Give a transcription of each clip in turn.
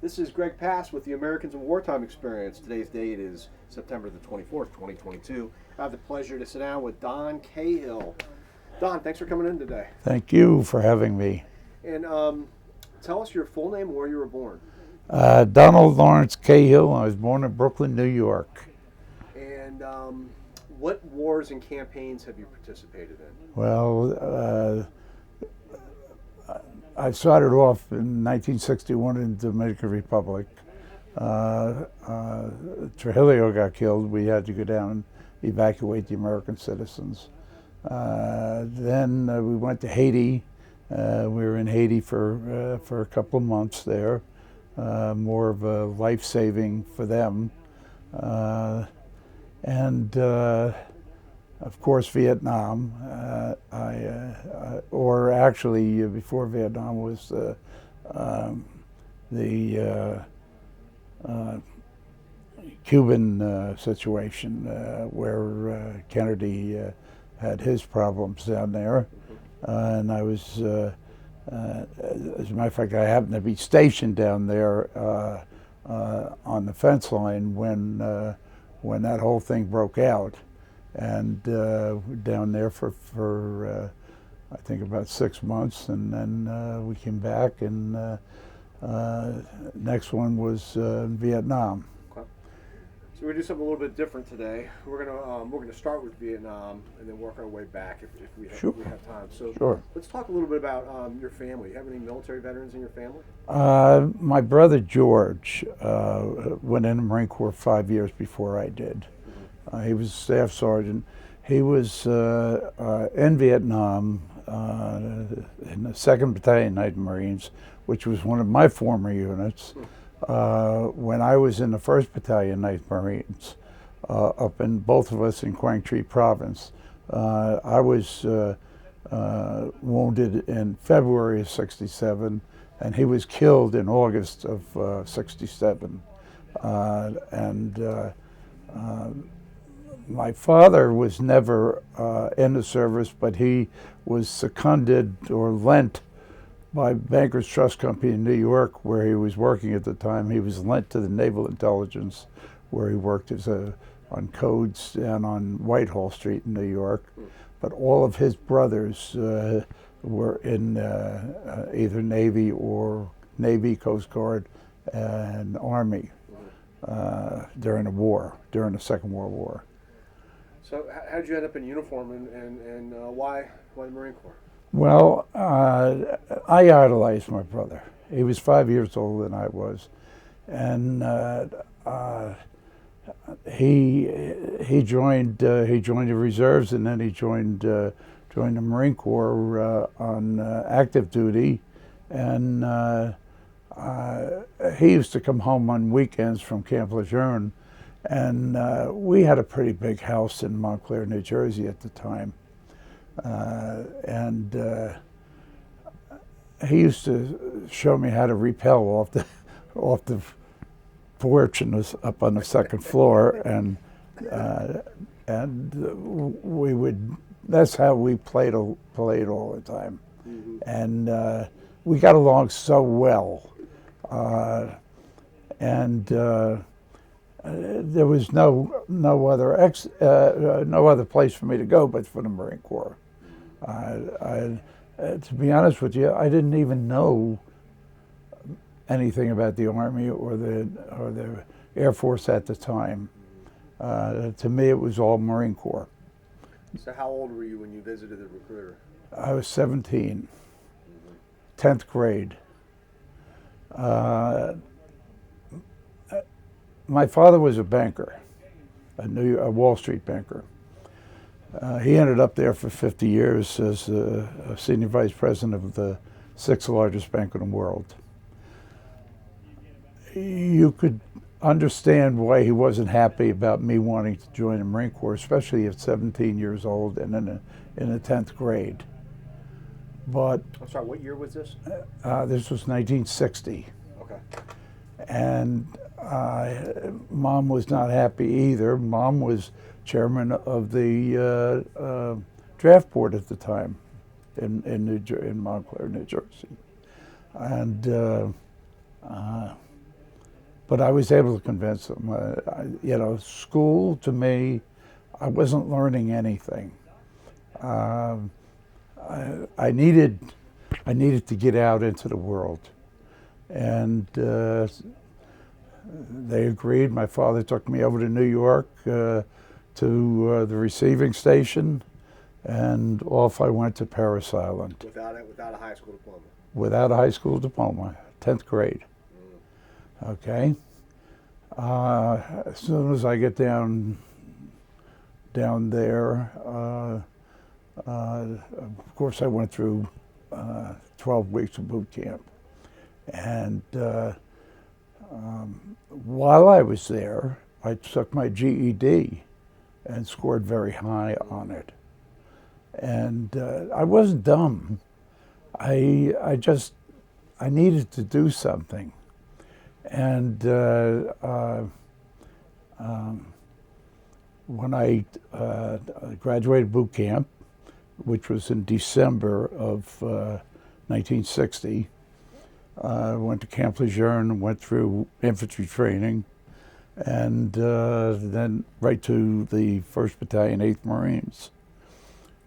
This is Greg Pass with the Americans in Wartime Experience. Today's date is September the 24th, 2022. I have the pleasure to sit down with Don Cahill. Don, thanks for coming in today. Thank you for having me. And tell us your full name and where you were born. Donald Lawrence Cahill. I was born in Brooklyn, New York. And what wars and campaigns have you participated in? Well, I started off in 1961 in the Dominican Republic. Trujillo got killed. We had to go down and evacuate the American citizens. Then we went to Haiti. We were in Haiti for a couple of months there. More of a life-saving for them. And of course, Vietnam. Or actually, before Vietnam was the Cuban situation, where Kennedy had his problems down there. And I was, as a matter of fact, I happened to be stationed down there on the fence line when that whole thing broke out. And down there for I think about 6 months, and then we came back, and next one was in Vietnam. Okay. So we're gonna do something a little bit different today. We're gonna start with Vietnam and then work our way back if we have time. So Sure. Let's talk a little bit about your family. You have any military veterans in your family? My brother George went in the Marine Corps 5 years before I did. He was a staff sergeant. He was in Vietnam in the 2nd Battalion Night Marines, which was one of my former units. When I was in the 1st Battalion Night Marines, up in both of us in Quang Tri Province, I was wounded in February of '67, and he was killed in August of '67. My father was never in the service, but he was seconded or lent by Bankers Trust Company in New York, where he was working at the time. He was lent to the Naval Intelligence, where he worked on codes down on Whitehall Street in New York. But all of his brothers were in either Navy, Coast Guard, and Army during the war, during the Second World War. So how did you end up in uniform, and why the Marine Corps? Well, I idolized my brother. He was 5 years older than I was, and he joined the reserves, and then he joined the Marine Corps on active duty, and he used to come home on weekends from Camp Lejeune. And we had a pretty big house in Montclair, New Jersey at the time. And he used to show me how to rappel off the porch and was up on the 2nd floor. And we would, that's how we played all the time. Mm-hmm. And we got along so well. There was no other place for me to go but for the Marine Corps. To be honest with you, I didn't even know anything about the Army or the Air Force at the time. To me, it was all Marine Corps. So how old were you when you visited the recruiter? I was 17, 10th grade. My father was a banker, a Wall Street banker. He ended up there for 50 years as a senior vice president of the 6th largest bank in the world. You could understand why he wasn't happy about me wanting to join the Marine Corps, especially at 17 years old and in the 10th grade. But I'm sorry, what year was this? This was 1960. Okay. And Mom was not happy either. Mom was chairman of the draft board at the time in Montclair, New Jersey. And but I was able to convince them. School to me, I wasn't learning anything. Um, I needed to get out into the world, and they agreed. My father took me over to New York to the receiving station, and off I went to Parris Island. Without a high school diploma. Without a high school diploma, 10th grade. Okay. As soon as I get down there, of course I went through 12 weeks of boot camp. And while I was there, I took my GED and scored very high on it. And I wasn't dumb. I needed to do something. And when I graduated boot camp, which was in December of 1960, I went to Camp Lejeune, went through infantry training, and then right to the 1st Battalion, 8th Marines.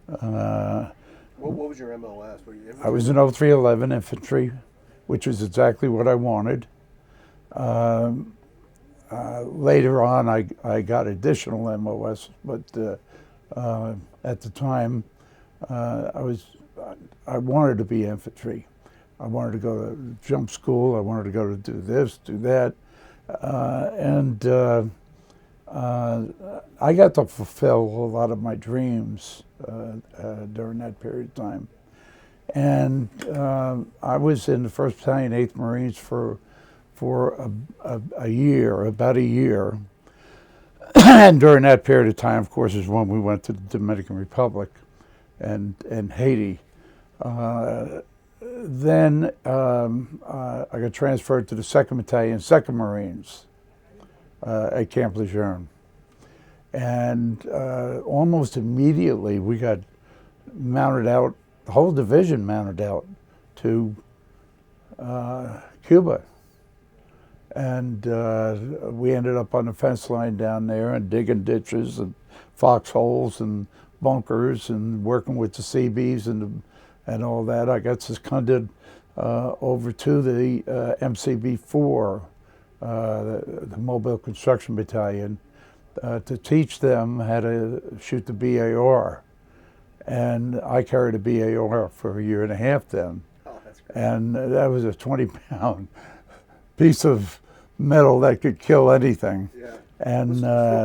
What was your MOS? Were you I was in 0311 infantry, which was exactly what I wanted. Later on, I got additional MOS, but at the time, I wanted to be infantry. I wanted to go to jump school. I wanted to go to do this, do that, and I got to fulfill a lot of my dreams during that period of time. And I was in the 1st Battalion, 8th Marines for a year, about a year. And during that period of time, of course, is when we went to the Dominican Republic and Haiti. Then I got transferred to the 2nd Battalion, 2nd Marines at Camp Lejeune. And almost immediately we got mounted out, the whole division mounted out to Cuba. And we ended up on the fence line down there and digging ditches and foxholes and bunkers and working with the CBs and all that. I got seconded over to the MCB-4, the Mobile Construction Battalion, to teach them how to shoot the BAR. And I carried a BAR for a year and a half then. Oh, that's great. And that was a 20-pound piece of metal that could kill anything. Yeah. And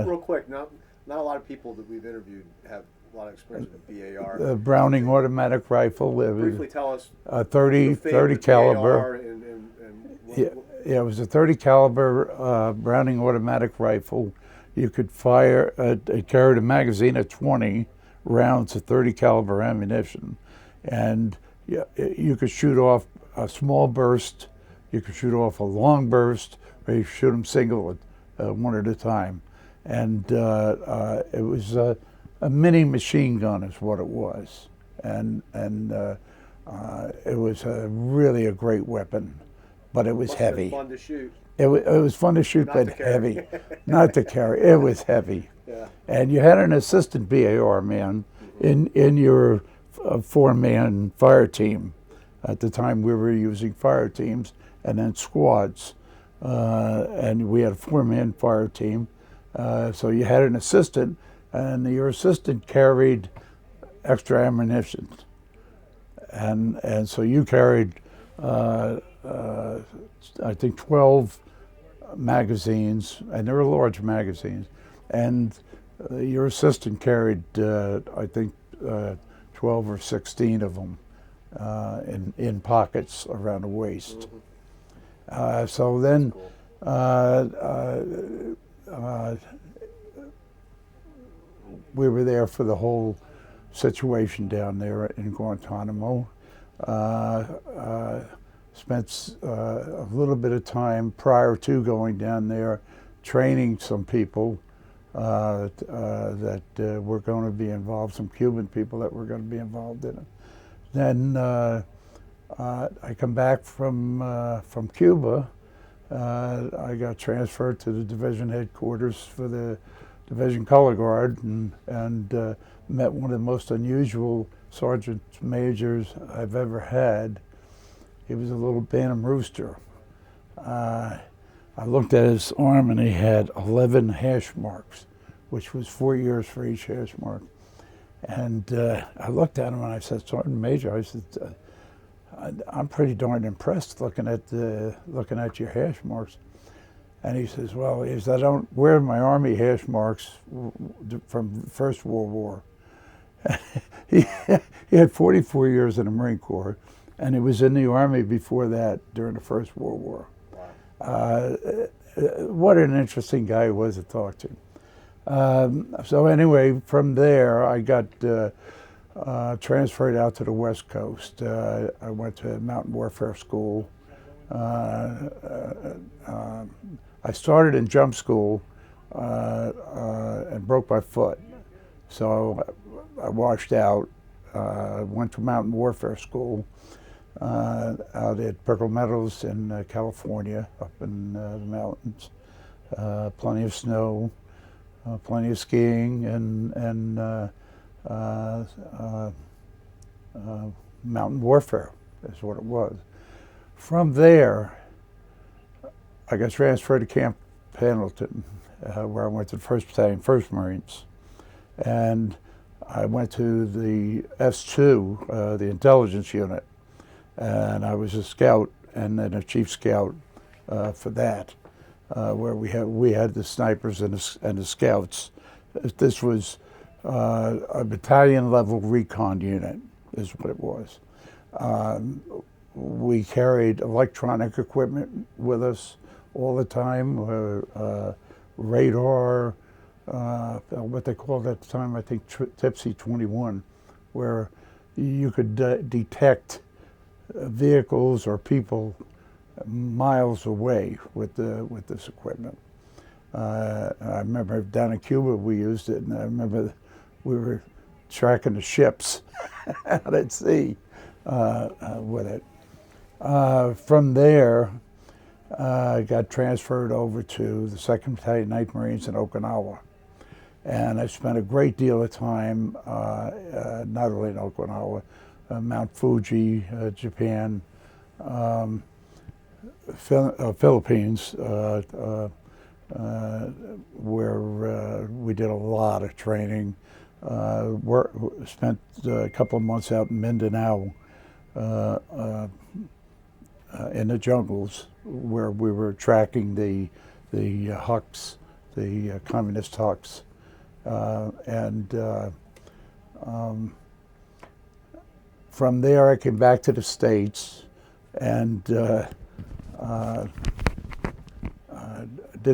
real quick, not a lot of people that we've interviewed have a lot of experience with BAR. the Browning automatic rifle. Briefly tell us a 30 caliber. BAR and Yeah, it was a 30 caliber Browning automatic rifle. You could fire, it carried a magazine of 20 rounds of 30 caliber ammunition. And you could shoot off a small burst, you could shoot off a long burst, or you could shoot them single, one at a time. And it was a mini machine gun is what it was. And it was really a great weapon, but it was heavy. Fun to shoot. It was fun to shoot, but heavy. Not to carry. It was heavy. Yeah. And you had an assistant BAR man in your 4-man fire team. At the time, we were using fire teams and then squads. And we had a 4-man fire team. So you had an assistant, and your assistant carried extra ammunition. And so you carried, I think, 12 magazines, and they were large magazines. And your assistant carried, I think, 12 or 16 of them in pockets around the waist. So then we were there for the whole situation down there in Guantanamo. Spent a little bit of time prior to going down there training some people that were going to be involved, some Cuban people that were going to be involved in it. Then I come back from Cuba, I got transferred to the division headquarters for the Division Color Guard, and met one of the most unusual sergeant majors I've ever had. He was a little Bantam rooster. I looked at his arm and he had 11 hash marks, which was 4 years for each hash mark. And I looked at him and I said, Sergeant Major, I said, I'm pretty darn impressed looking at your hash marks. And he says, well, I don't wear my Army hash marks from the First World War. he had 44 years in the Marine Corps, and he was in the Army before that during the First World War. What an interesting guy he was to talk to. So anyway, from there, I got transferred out to the West Coast. I went to Mountain Warfare School. I started in jump school and broke my foot. So I washed out, went to Mountain Warfare School out at Brickell Meadows in California, up in the mountains. Plenty of snow, plenty of skiing, and mountain warfare is what it was. From there, I got transferred to Camp Pendleton, where I went to the 1st Battalion, 1st Marines. And I went to the S2, the intelligence unit, and I was a scout and then a chief scout for that, where we had the snipers and the scouts. This was a battalion level recon unit, is what it was. We carried electronic equipment with us all the time, radar, what they called at the time, I think Tipsy 21, where you could detect vehicles or people miles away with this equipment. I remember down in Cuba we used it, and I remember we were tracking the ships out at sea with it. From there, I got transferred over to the 2nd Battalion, 9th Marines in Okinawa. And I spent a great deal of time, not only in Okinawa, Mount Fuji, Japan, Philippines, where we did a lot of training. Spent a couple of months out in Mindanao, in the jungles, where we were tracking the Huks, the communist Huks. From there I came back to the States and did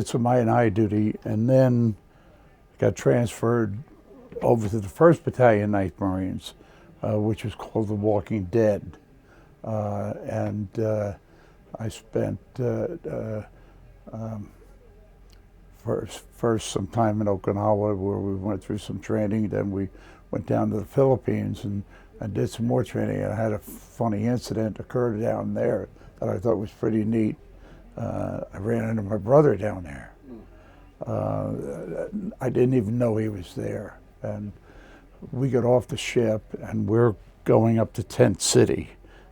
some I&I duty, and then got transferred over to the 1st Battalion, 9th Marines, which was called the Walking Dead. I spent first some time in Okinawa, where we went through some training. Then we went down to the Philippines and did some more training. And I had a funny incident occurred down there that I thought was pretty neat. I ran into my brother down there. I didn't even know he was there. And we got off the ship and we're going up to Tent City.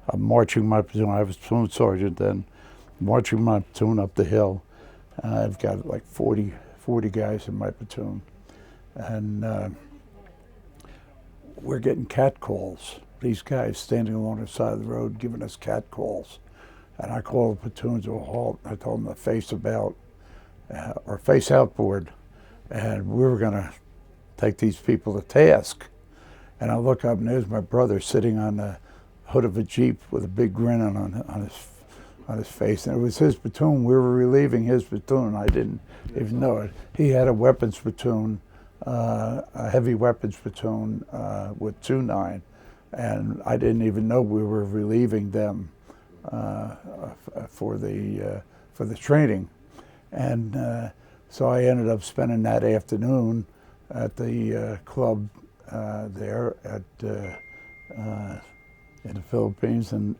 I'm marching my platoon. I was platoon sergeant then, marching my platoon up the hill. I've got like 40 guys in my platoon. And we're getting cat calls. These guys standing along the side of the road giving us cat calls. And I called the platoon to a halt. I told them to face about, or face outboard. And we were gonna take these people to task. And I look up and there's my brother sitting on the hood of a Jeep with a big grin on his face. And it was his platoon. We were relieving his platoon. I didn't even know it. He had a weapons platoon, a heavy weapons platoon with 2-9. And I didn't even know we were relieving them for the training. And so I ended up spending that afternoon at the club there in the Philippines, and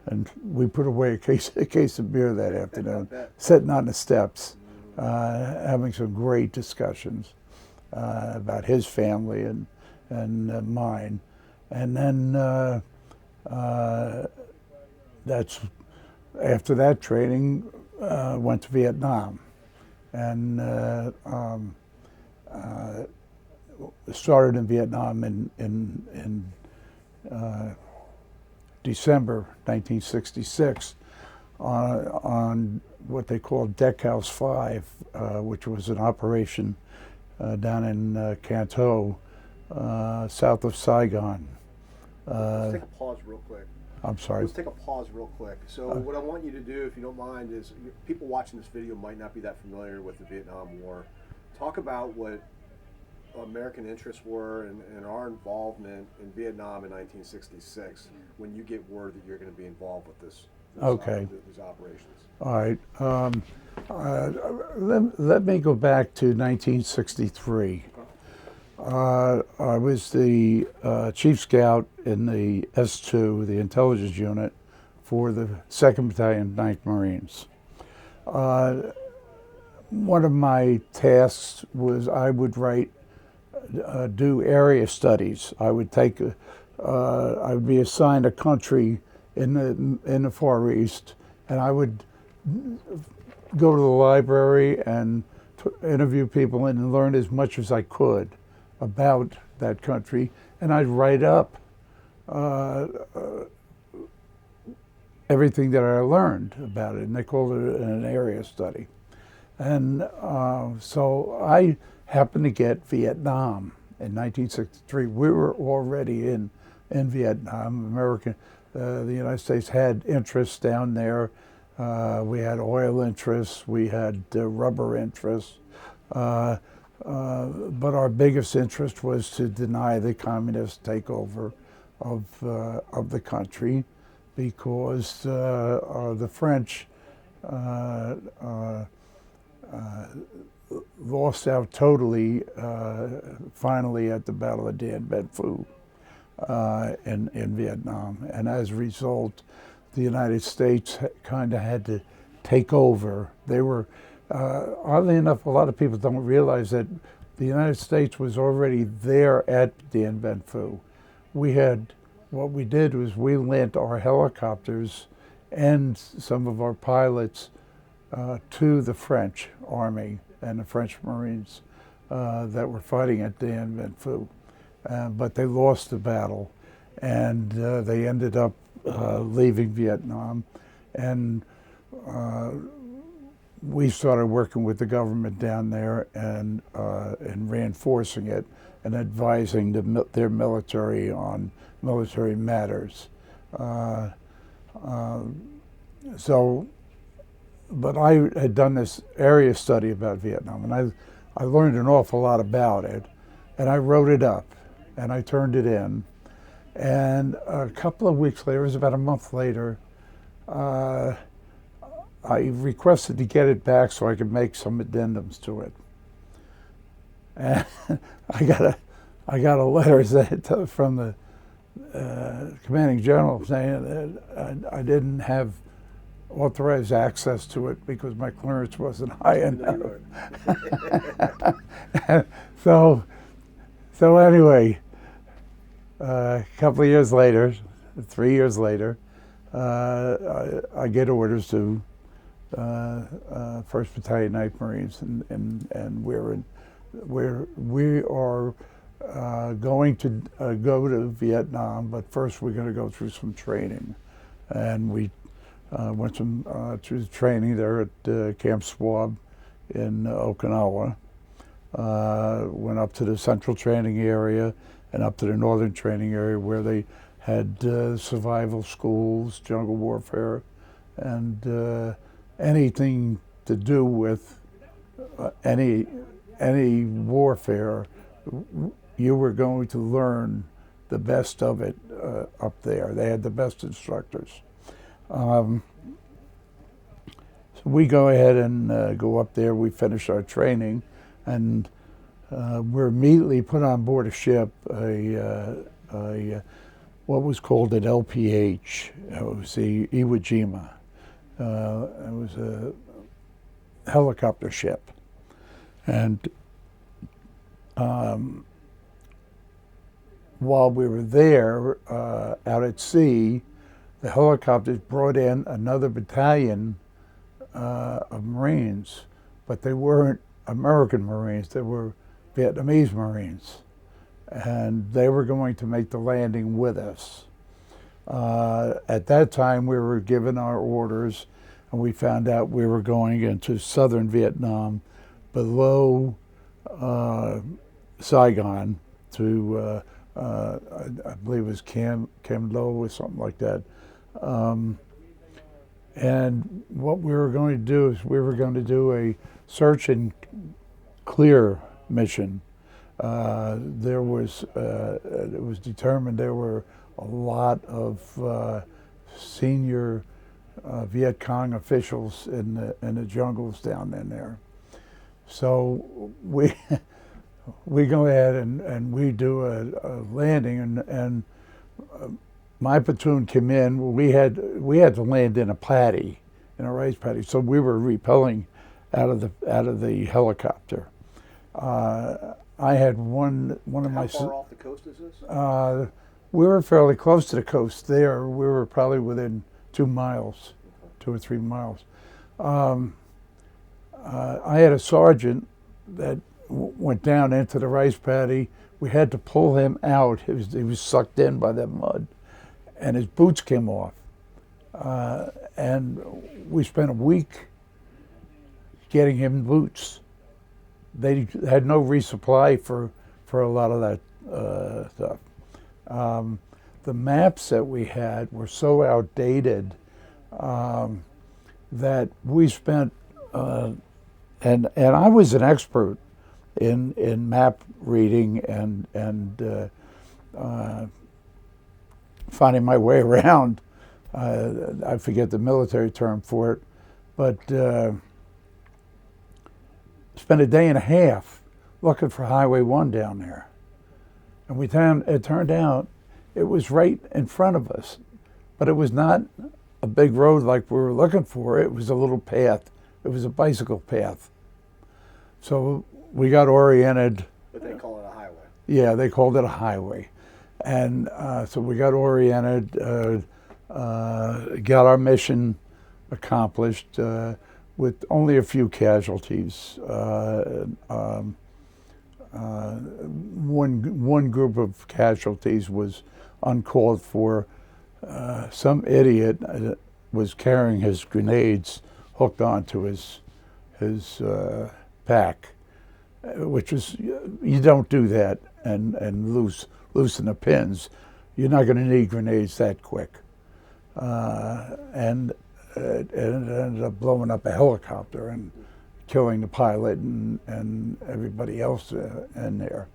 And we put away a case of beer that afternoon, Bet. sitting on the steps, having some great discussions about his family and mine. And then that's after that training, went to Vietnam, and started in Vietnam in December 1966 on what they called Deck House 5, which was an operation down in Cahill, south of Saigon. Let's take a pause real quick. I'm sorry. Let's take a pause real quick. So what I want you to do, if you don't mind, is people watching this video might not be that familiar with the Vietnam War. Talk about what American interests were and our involvement in Vietnam in 1966 when you get word that you're going to be involved with these operations. All right. Let me go back to 1963. I was the chief scout in the S2, the intelligence unit, for the 2nd Battalion, 9th Marines. One of my tasks was I would do area studies. I would I would be assigned a country in the Far East, and I would go to the library and interview people and learn as much as I could about that country, and I'd write up everything that I learned about it, and they called it an area study. And so I happened to get Vietnam in 1963. We were already in Vietnam. The United States had interests down there. We had oil interests, we had rubber interests. But our biggest interest was to deny the communist takeover of the country, because the French lost out totally finally at the Battle of Dien Bien Phu in Vietnam, and as a result, the United States kind of had to take over. They were oddly enough, a lot of people don't realize that the United States was already there at Dien Bien Phu. What we did was we lent our helicopters and some of our pilots to the French Army and the French Marines that were fighting at Dien Bien Phu. But they lost the battle, and they ended up leaving Vietnam, and we started working with the government down there and reinforcing it and advising their military on military matters. But I had done this area study about Vietnam, and I learned an awful lot about it, and I wrote it up, and I turned it in. And a couple of weeks later, it was about a month later, I requested to get it back so I could make some addendums to it. And I got a letter from the commanding general saying that I didn't have authorized access to it because my clearance wasn't high enough. So anyway, a couple of years later, 3 years later, I get orders to 1st Battalion, 9th Marines, and we are going to go to Vietnam, but first we're going to go through some training, and we went through the training there at Camp Swab in Okinawa. Went up to the central training area and up to the northern training area where they had survival schools, jungle warfare, and anything to do with any warfare. You were going to learn the best of it up there. They had the best instructors. So we go ahead and go up there. We finish our training, and we're immediately put on board a ship, what what was called an LPH. It was the Iwo Jima. It was a helicopter ship. And while we were there out at sea, the helicopters brought in another battalion of Marines, but they weren't American Marines, they were Vietnamese Marines. And they were going to make the landing with us. At that time, we were given our orders, and we found out we were going into southern Vietnam, below Saigon, to I believe it was Cam Lo or something like that. And what we were going to do is we were going to do a search and clear mission. It was determined there were a lot of senior Viet Cong officials in the jungles down in there. So we go ahead and we do a landing, and my platoon came in. We had to land in a paddy, in a rice paddy. So we were repelling out of the helicopter. I had one of my. How far off the coast is this? We were fairly close to the coast there. We were probably within 2 miles, 2 or 3 miles. I had a sergeant that went down into the rice paddy. We had to pull him out. He was sucked in by that mud, and his boots came off. And we spent a week getting him boots. They had no resupply for a lot of that stuff. The maps that we had were so outdated that we spent, and I was an expert in map reading and finding my way around. I forget the military term for it, but spent a day and a half looking for Highway 1 down there. And it turned out it was right in front of us, but it was not a big road like we were looking for. It was a little path. It was a bicycle path. So we got oriented. But they call it a highway. Yeah, they called it a highway. And so we got oriented, got our mission accomplished with only a few casualties. One group of casualties was uncalled for. Some idiot was carrying his grenades hooked onto his pack, which was, you don't do that and loosen the pins. You're not going to need grenades that quick. And it ended up blowing up a helicopter and killing the pilot and everybody else in there.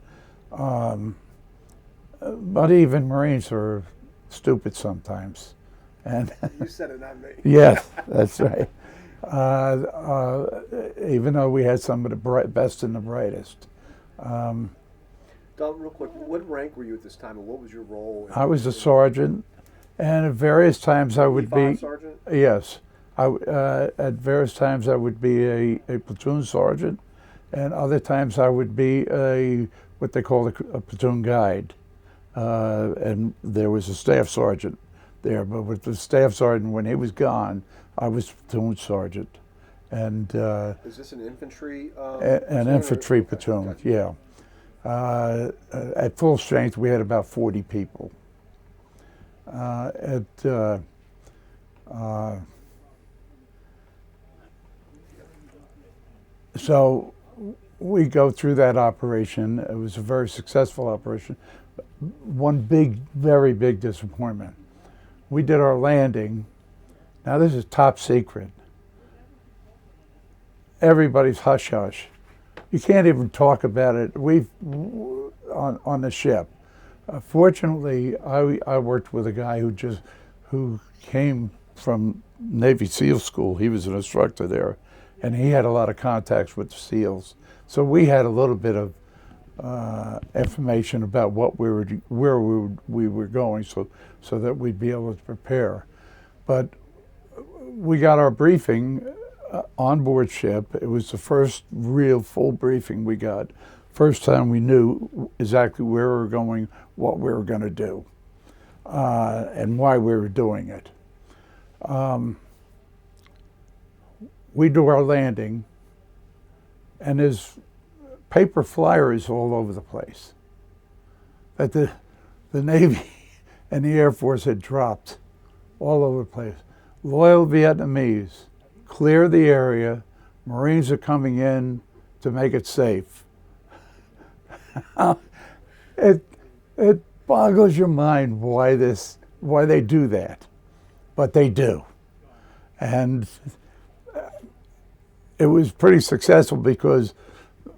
But even Marines are stupid sometimes. And you said it, not me. Yes, that's right. Even though we had some of the best and the brightest. Don, real quick, what rank were you at this time, and what was your role? I was a sergeant, and at various times I would be. Sergeant? Yes. At various times I would be a platoon sergeant, and other times I would be what they call a platoon guide. And there was a staff sergeant there, but with the staff sergeant, when he was gone, I was platoon sergeant. And is this an infantry? An infantry platoon, gotcha. Yeah. At full strength, we had about 40 people. So we go through that operation. It was a very successful operation. One very big disappointment. We did our landing. Now this is top secret. Everybody's hush hush. You can't even talk about it. On the ship. Fortunately, I worked with a guy who came from Navy SEAL school. He was an instructor there, and he had a lot of contacts with the SEALs. So we had a little bit of information about what we were, where we were going, so that we'd be able to prepare. But we got our briefing on board ship. It was the first real full briefing we got. First time we knew exactly where we were going, what we were going to do, and why we were doing it. We do our landing, and there's paper flyers all over the place that the Navy and the Air Force had dropped all over the place. Loyal Vietnamese, clear the area, Marines are coming in to make it safe. It boggles your mind why they do that, but they do. And it was pretty successful because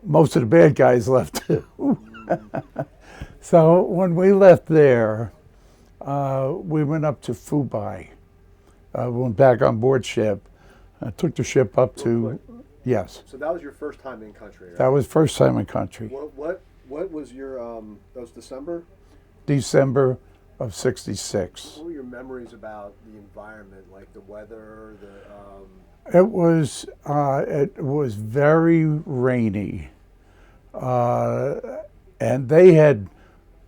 most of the bad guys left too. So when we left there, we went up to Fubai. We went back on board ship. Took the ship up to, yes. So that was your first time in country, right? That was first time in country. What was your, that was December? December of '66. What were your memories about the environment, like the weather, It was very rainy, and they had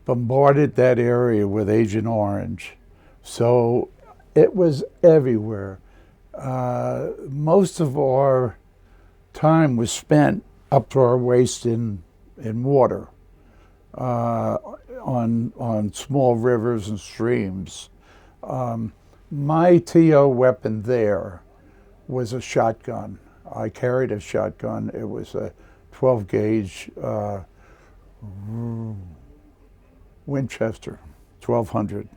bombarded that area with Agent Orange, so it was everywhere. Most of our time was spent up to our waist in water, on small rivers and streams. My TO weapon there was a shotgun. I carried a shotgun. It was a 12 gauge Winchester 1200.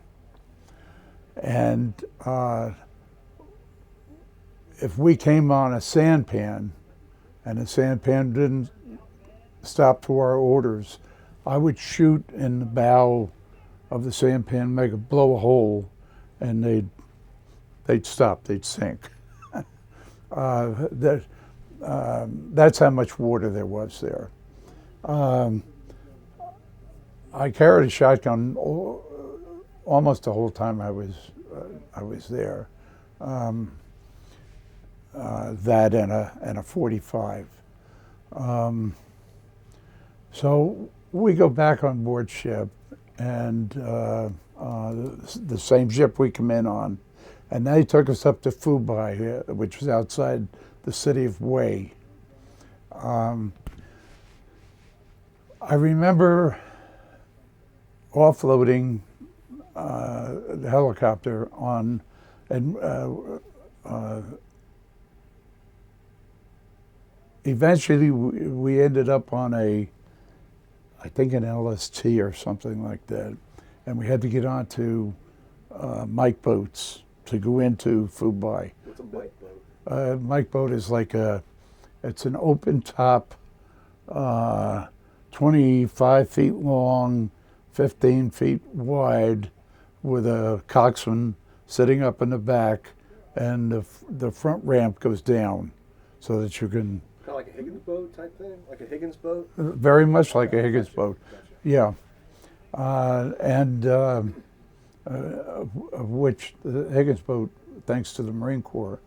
And if we came on a sampan and the sampan didn't stop to our orders, I would shoot in the bow of the sampan, blow a hole, and they'd stop, they'd sink. That's how much water there was there. I carried a shotgun almost the whole time I was there. That and a 45. So we go back on board ship, and the same ship we come in on, and they took us up to Fubai, which was outside the city of Wei. I remember offloading the helicopter on, and eventually we ended up on I think an LST or something like that, and we had to get onto Mike boats to go into Fubai. What's a Mike boat? Mike boat is like it's an open top, 25 feet long, 15 feet wide, with a coxswain sitting up in the back, and the front ramp goes down so that you can... Kind of like a Higgins boat type thing? Like a Higgins boat? Very much like a Higgins boat. Gotcha. Yeah. Of which the Higgins boat, thanks to the Marine Corps,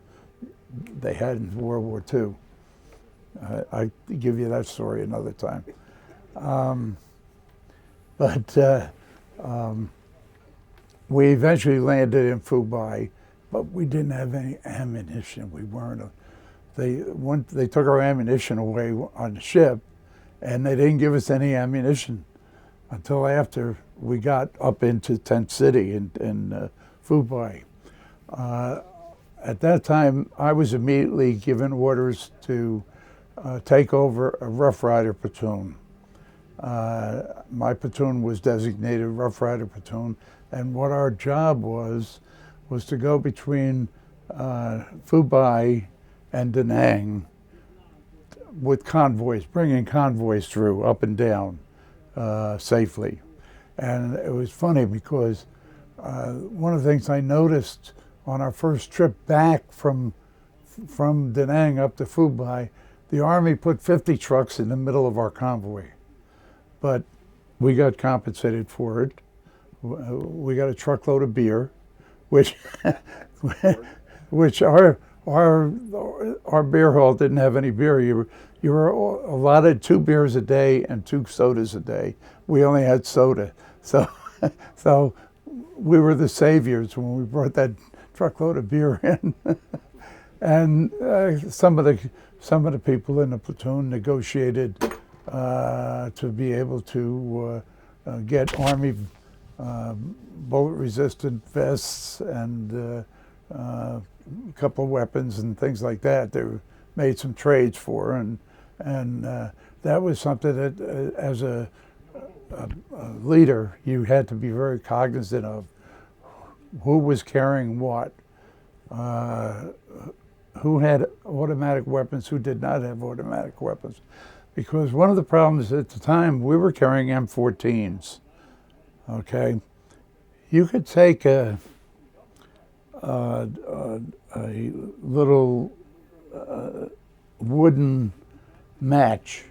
they had in World War II. I give you that story another time. We eventually landed in Fubai, but we didn't have any ammunition. We weren't. They took our ammunition away on the ship, and they didn't give us any ammunition until after we got up into Tent City in Fubai. At that time, I was immediately given orders to take over a Rough Rider platoon. My platoon was designated Rough Rider platoon, and what our job was to go between Fubai and Da Nang with convoys, bringing convoys through up and down safely. And it was funny because one of the things I noticed on our first trip back from Da Nang up to Fubai, the Army put 50 trucks in the middle of our convoy. but we got compensated for it. We got a truckload of beer, which which our beer hall didn't have any beer. You were allotted 2 beers a day and 2 sodas a day. We only had soda, so so we were the saviors when we brought that truckload of beer in. And some of the people in the platoon negotiated to be able to get Army bullet-resistant vests and a couple of weapons and things like that. They made some trades for, and that was something that, as a leader, you had to be very cognizant of who was carrying what, who had automatic weapons, who did not have automatic weapons. Because one of the problems at the time, we were carrying M14s, okay? You could take a little wooden match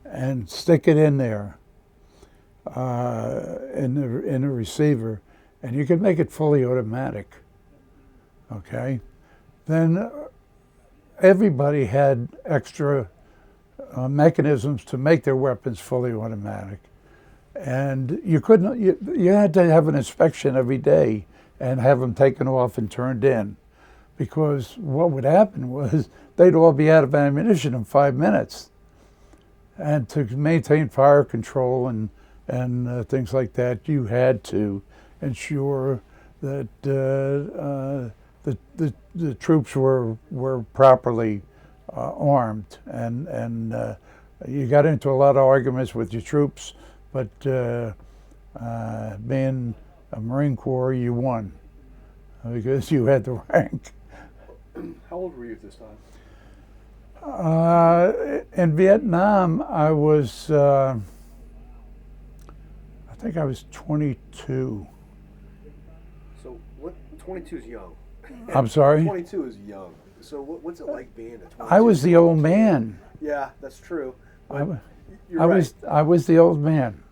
and stick it in there in the receiver, and you could make it fully automatic, okay? Then everybody had extra mechanisms to make their weapons fully automatic, and you couldn't. You had to have an inspection every day and have them taken off and turned in, because what would happen was they'd all be out of ammunition in 5 minutes, and to maintain fire control and things like that, you had to ensure that the troops were properly armed, and you got into a lot of arguments with your troops, but being a Marine Corps, you won because you had the rank. How old were you at this time? In Vietnam, I was, I think I was 22. So 22 is young. I'm sorry? 22 is young. So what's it like being a 22? I was the old man. Yeah, that's true. I Right. I was the old man.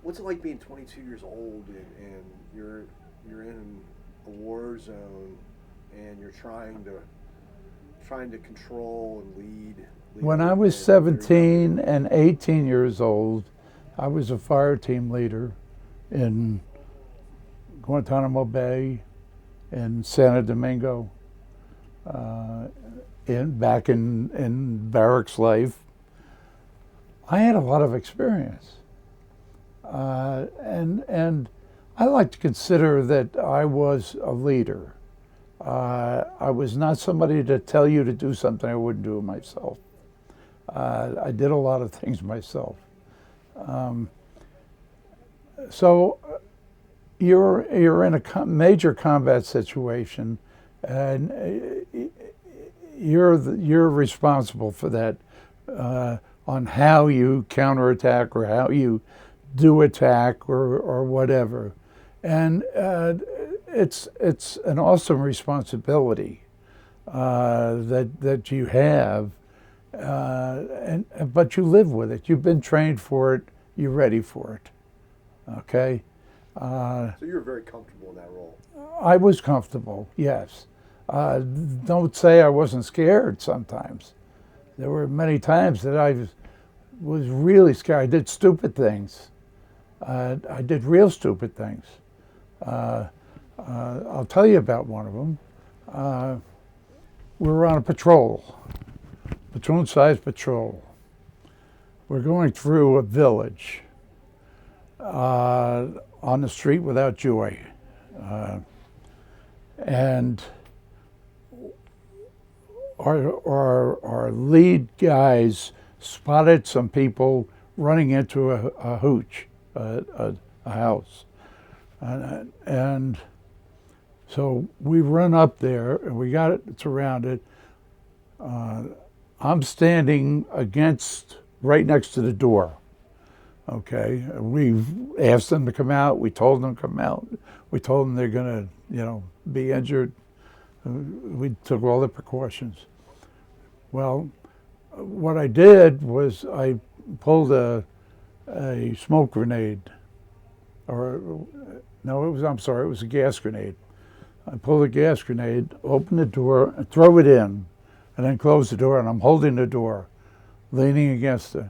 What's it like being 22 years old and you're in a war zone and you're trying to control and lead? When I was 17 and 18 years old, I was a fire team leader in Guantanamo Bay, in Santo Domingo, back in barracks life. I had a lot of experience, and I like to consider that I was a leader. I was not somebody to tell you to do something I wouldn't do myself. I did a lot of things myself. So you're in a major combat situation, and you're responsible for that, on how you counterattack or how you do attack or whatever, and it's an awesome responsibility that you have, but you live with it. You've been trained for it. You're ready for it. Okay. So you were very comfortable in that role. I was comfortable, yes. Don't say I wasn't scared sometimes. There were many times that I was really scared. I did stupid things. I did real stupid things. I'll tell you about one of them. We were on a patrol, platoon-sized patrol. We're going through a village on the street without joy. And our lead guys spotted some people running into a hooch, a house. And so we run up there and we got it surrounded. I'm standing right next to the door. Okay, we asked them to come out. We told them to come out. We told them they're going to, be injured. We took all the precautions. Well, what I did was I pulled a a smoke grenade, or no, I'm sorry, it was a gas grenade. I pull the gas grenade, open the door, and throw it in, and then close the door, and I'm holding the door, leaning against it.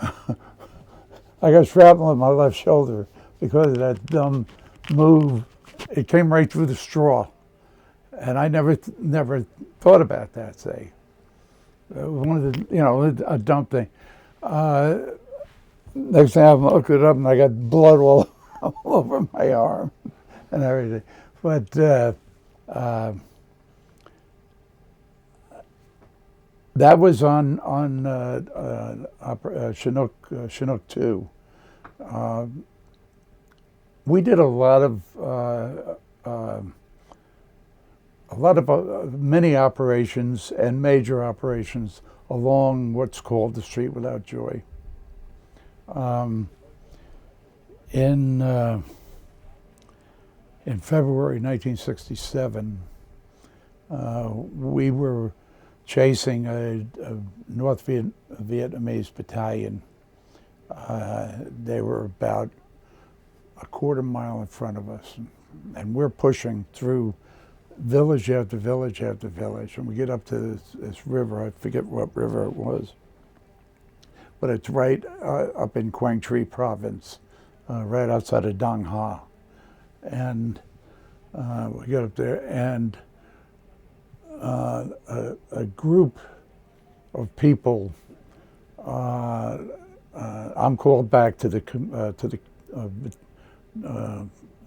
I got shrapnel in my left shoulder because of that dumb move. It came right through the straw, and I never thought about that. Say, one of the a dumb thing. Next thing I looked it up, and I got blood all over my arm and everything. But that was on Chinook 2. We did a lot of mini operations and major operations along what's called the Street Without Joy. In February 1967, we were chasing a North Vietnamese battalion. They were about a quarter mile in front of us, and we're pushing through village after village after village, and we get up to this river. I forget what river it was, but it's right up in Quang Tri province, right outside of Dong Ha. And we get up there, and a group of people. I'm called back to the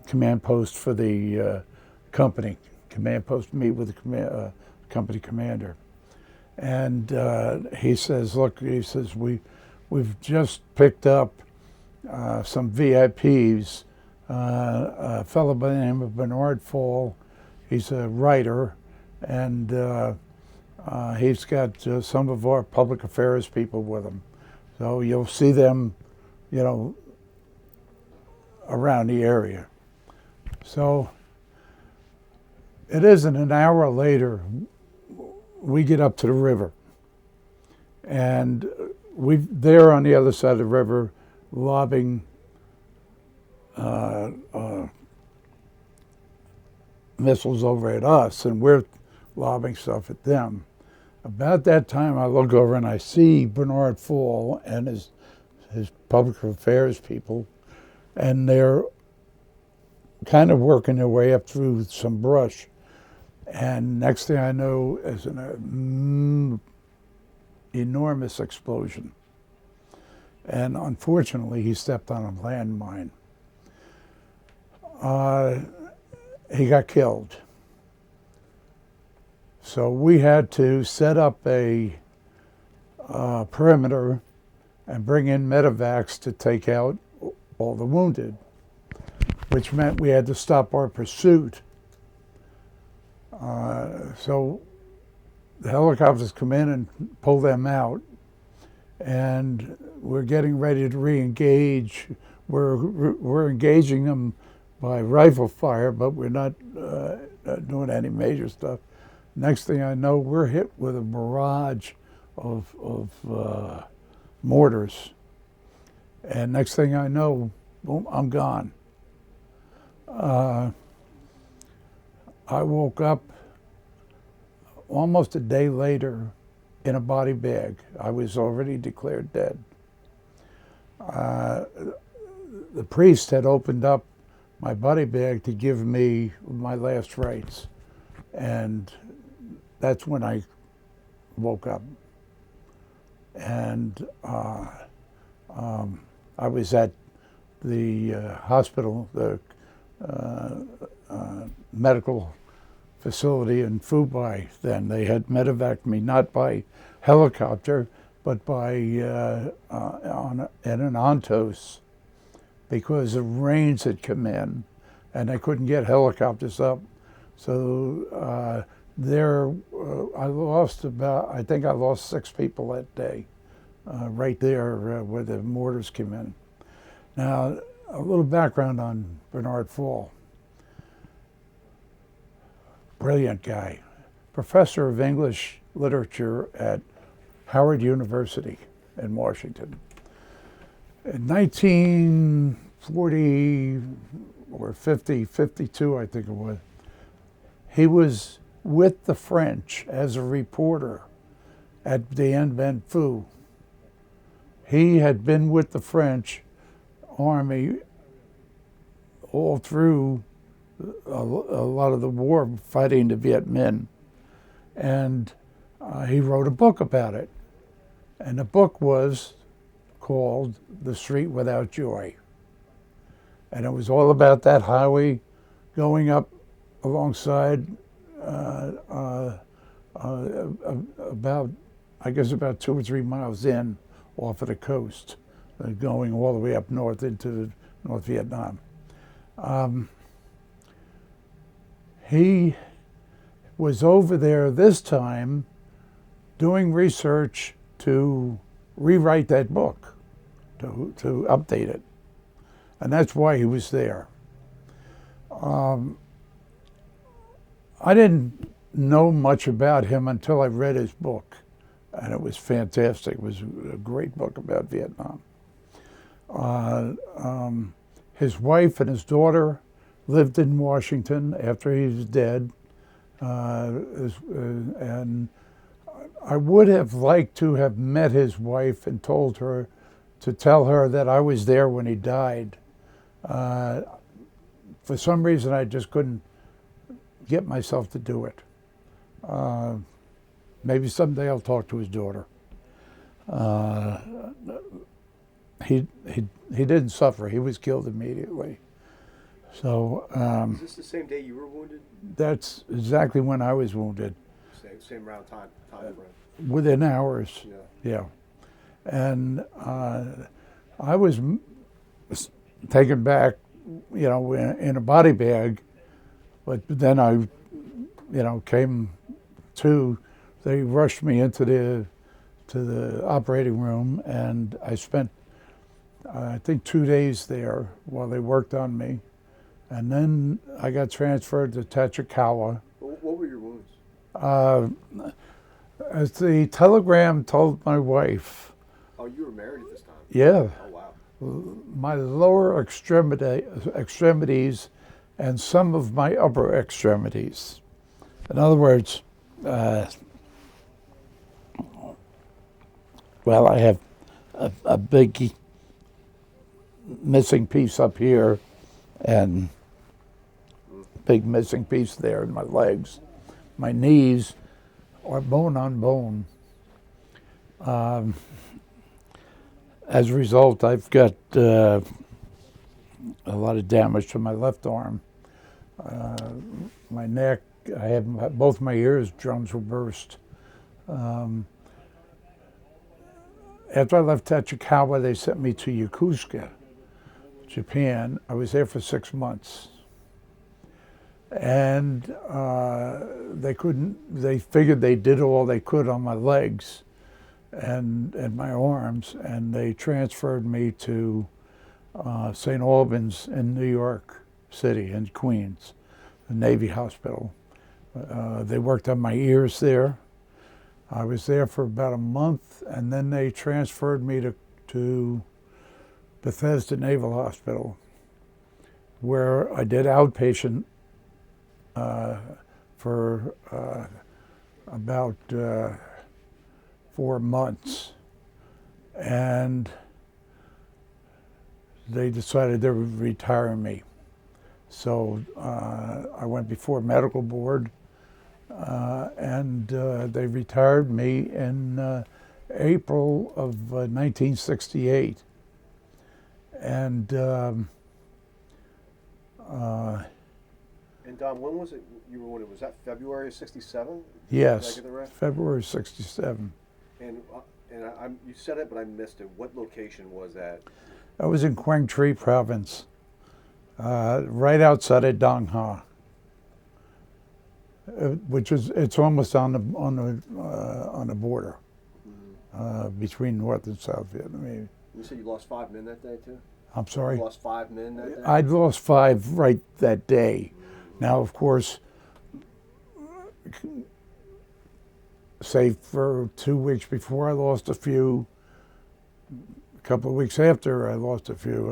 command post for the company. Command post, meet with the company commander, and he says, "Look," he says, we've just picked up some VIPs. A fellow by the name of Bernard Fall. He's a writer, and he's got some of our public affairs people with him. So you'll see them, around the area." So it isn't an hour later, we get up to the river. And they're on the other side of the river lobbing missiles over at us, and we're lobbing stuff at them. About that time, I look over and I see Bernard Fall and his public affairs people, and they're kind of working their way up through some brush. And next thing I know is an enormous explosion. And unfortunately, he stepped on a landmine. He got killed. So we had to set up a perimeter and bring in medevacs to take out all the wounded, which meant we had to stop our pursuit. So the helicopters come in and pull them out, and we're getting ready to re-engage. We're engaging them by rifle fire, but we're not doing any major stuff. Next thing I know, we're hit with a barrage of mortars. And next thing I know, boom, I'm gone. I woke up almost a day later in a body bag. I was already declared dead. The priest had opened up my body bag to give me my last rites. And that's when I woke up. And I was at the hospital, the medical facility in Fubai then. They had medevaced me not by helicopter, but by in an Ontos, because the rains had come in and they couldn't get helicopters up. So I think I lost 6 people that day, right there where the mortars came in. Now, a little background on Bernard Fall. Brilliant guy, professor of English literature at Howard University in Washington. In 1940 or 50, 52, I think it was, he was with the French as a reporter at Dien Bien Phu. He had been with the French Army all through a lot of the war fighting the Viet Minh. And he wrote a book about it. And the book was called The Street Without Joy. And it was all about that highway going up alongside about, I guess, about 2 or 3 miles in off of the coast, going all the way up north into North Vietnam. He was over there this time doing research to rewrite that book, to update it. And that's why he was there. I didn't know much about him until I read his book, and it was fantastic. It was a great book about Vietnam. His wife and his daughter lived in Washington after he was dead, and I would have liked to have met his wife and told her to tell her that I was there when he died. For some reason, I just couldn't get myself to do it. Maybe someday I'll talk to his daughter. He didn't suffer. He was killed immediately. So is this the same day you were wounded? that's exactly when I was wounded. Same round time frame. Within hours. Yeah. And I was taken back, in a body bag, but then I, came to. They rushed me into the operating room, and I spent, I think, 2 days there while they worked on me, and then I got transferred to Tachikawa. What were your wounds? As the telegram told my wife. Oh, you were married at this time? Yeah. Oh, wow. My lower extremities and some of my upper extremities. In other words, well, I have a big missing piece up here and big missing piece there in my legs. My knees are bone on bone. As a result, I've got a lot of damage to my left arm. My neck, I have both my eardrums were burst. After I left Tachikawa, they sent me to Yokosuka, Japan. I was there for 6 months. And they figured they did all they could on my legs and my arms, and they transferred me to St. Albans in New York City, in Queens, the Navy Hospital. They worked on my ears there. I was there for about a month, and then they transferred me to Bethesda Naval Hospital, where I did outpatient for about 4 months. And they decided they would retire me. So I went before medical board, and they retired me in April of 1968. And And Don, when was it you were wounded? Was that February of '67? Yes, Did I get that right? February '67. And you said it, but I missed it. What location was that? I was in Quang Tri Province, right outside of Dong Ha, which is it's almost on the border between North and South Vietnam. You said you lost 5 men that day too? I'm sorry? You lost 5 men that day? I'd lost 5 right that day. Now, of course, say for 2 weeks before, I lost a few. a couple of weeks after I lost a few,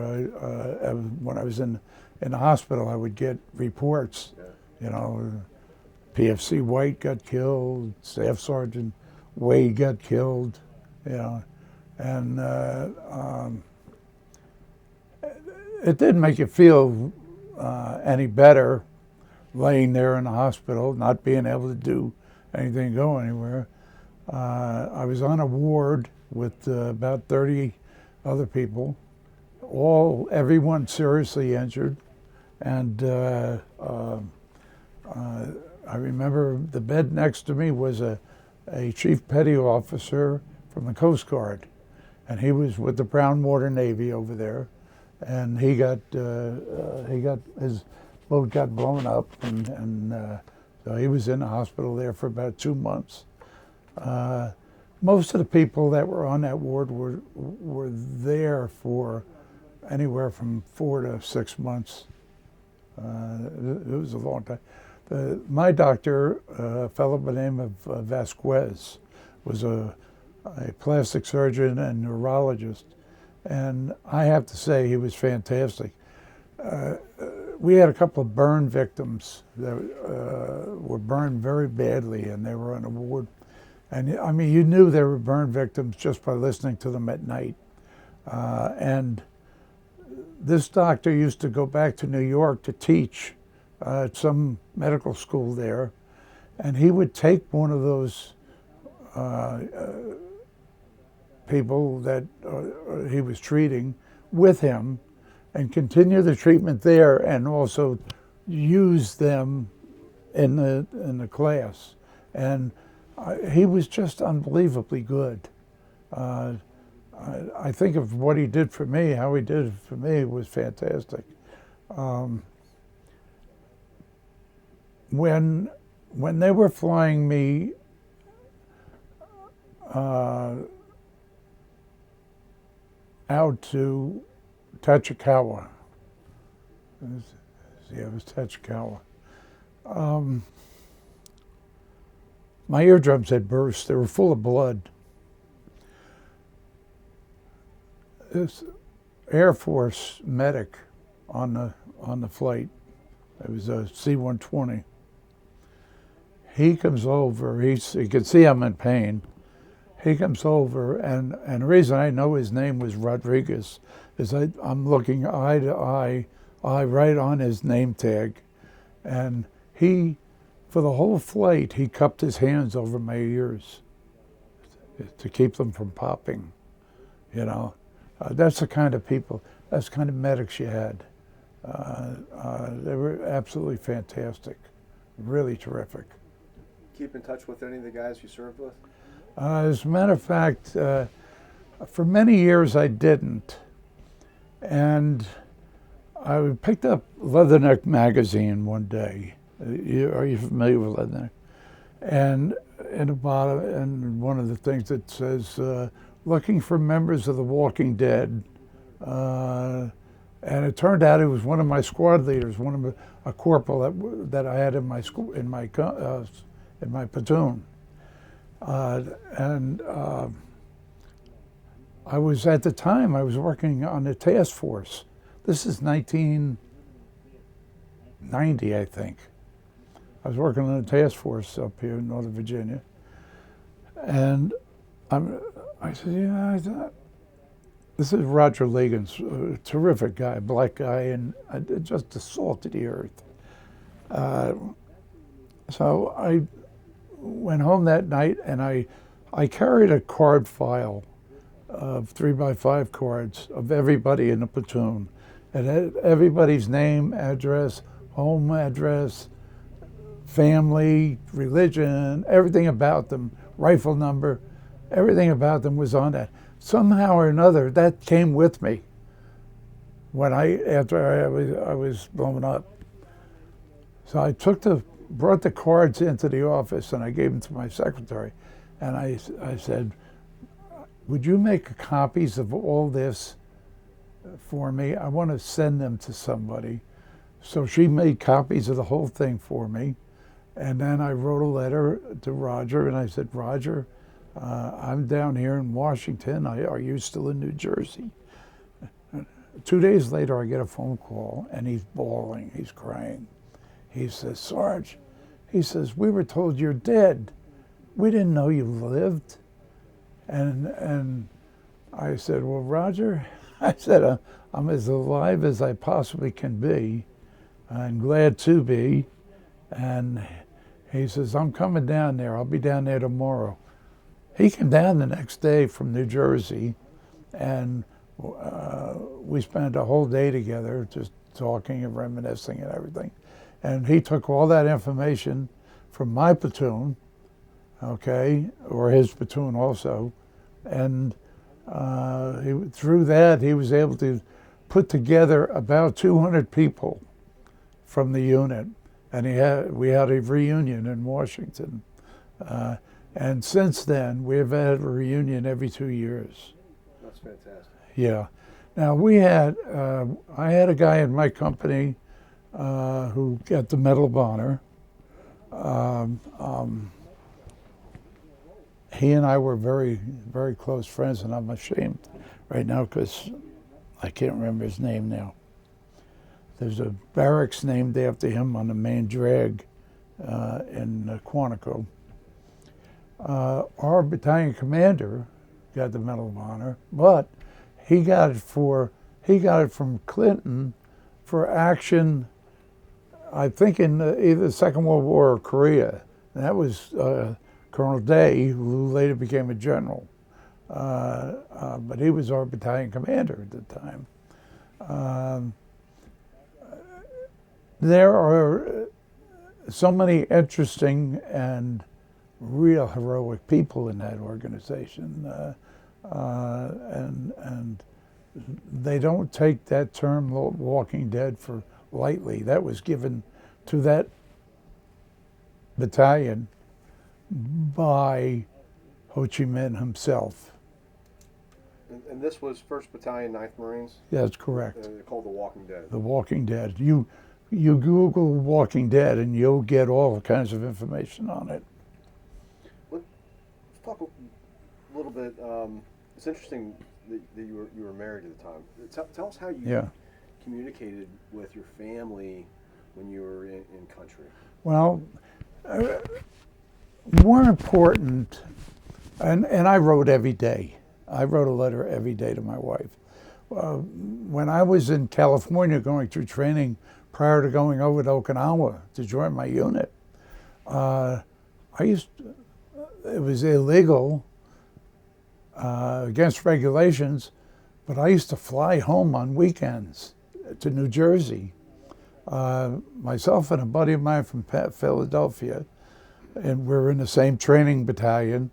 when I was in the hospital, I would get reports. You know, PFC White got killed, Staff Sergeant Wade got killed. You know, and it didn't make you feel any better laying there in the hospital, not being able to do anything, go anywhere. I was on a ward with about 30 other people, everyone seriously injured. And I remember the bed next to me was a chief petty officer from the Coast Guard. And he was with the Brown Water Navy over there. And he got his boat got blown up, and so he was in the hospital there for about 2 months. Most of the people that were on that ward were there for anywhere from 4 to 6 months. It was a long time. My doctor, a fellow by the name of Vasquez, was a plastic surgeon and neurologist, and I have to say he was fantastic. We had a couple of burn victims that were burned very badly, and they were on a ward. And I mean, you knew they were burn victims just by listening to them at night. And this doctor used to go back to New York to teach at some medical school there, and he would take one of those people that he was treating with him and continue the treatment there, and also use them in the class. And he was just unbelievably good. I think of what he did for me, how he did it for me was fantastic. When they were flying me out to Tachikawa. It was Tachikawa. My eardrums had burst. They were full of blood. This Air Force medic on the flight, it was a C-120. He comes over. He could see I'm in pain. He comes over, and the reason I know his name was Rodriguez is I'm looking eye to eye right on his name tag, and he, for the whole flight, he cupped his hands over my ears to keep them from popping. You know, that's the kind of people, that's the kind of medics you had. They were absolutely fantastic, really terrific. Keep in touch with any of the guys you served with? As a matter of fact, for many years I didn't. And I picked up Leatherneck magazine one day. Are you familiar with Leatherneck? And in the bottom, and one of the things that says, looking for members of the Walking Dead. And it turned out it was one of my squad leaders, a corporal that I had in my school, in my platoon. I was, at the time, I was working on the task force. This is 1990, I think. I was working on a task force up here in Northern Virginia. And I said, yeah, this is Roger Ligon's a terrific guy, black guy, and just the salt of the earth. So I went home that night, and I carried a card file of 3x5 cards of everybody in the platoon. It had everybody's name, address, home address, family, religion, everything about them, rifle number, everything about them was on that. Somehow or another, that came with me when after I was blown up. So I brought the cards into the office, and I gave them to my secretary, and I said, would you make copies of all this for me? I want to send them to somebody. So she made copies of the whole thing for me, and then I wrote a letter to Roger, and I said, Roger, I'm down here in Washington. Are you still in New Jersey? 2 days later, I get a phone call, and he's bawling. He's crying. He says, Sarge, he says, we were told you're dead. We didn't know you lived. And I said, well, Roger, I said, I'm as alive as I possibly can be. I'm glad to be. And he says, I'm coming down there. I'll be down there tomorrow. He came down the next day from New Jersey, and we spent a whole day together just talking and reminiscing and everything. And he took all that information from my platoon, okay, or his platoon also, and through that he was able to put together about 200 people from the unit, and we had a reunion in Washington. And since then, we have had a reunion every 2 years. That's fantastic. Yeah. Now I had a guy in my company who got the Medal of Honor. He and I were very, very close friends, and I'm ashamed right now because I can't remember his name now. There's a barracks named after him on the main drag in Quantico. Our battalion commander got the Medal of Honor, but he got it from Clinton for action, I think in either the Second World War or Korea. And that was Colonel Day, who later became a general. But he was our battalion commander at the time. There are so many interesting and real heroic people in that organization, and they don't take that term "Walking Dead" for lightly. That was given to that battalion by Ho Chi Minh himself. And this was 1st Battalion, 9th Marines? Yeah, that's correct. They're called the Walking Dead. The Walking Dead. You Google Walking Dead and you'll get all kinds of information on it. Let's talk a little bit. It's interesting that you were married at the time. Tell us how you communicated with your family when you were in country. Well, more important, and I wrote every day. I wrote a letter every day to my wife. When I was in California going through training prior to going over to Okinawa to join my unit, it was illegal against regulations, but I used to fly home on weekends to New Jersey. Myself and a buddy of mine from Philadelphia, and we're in the same training battalion.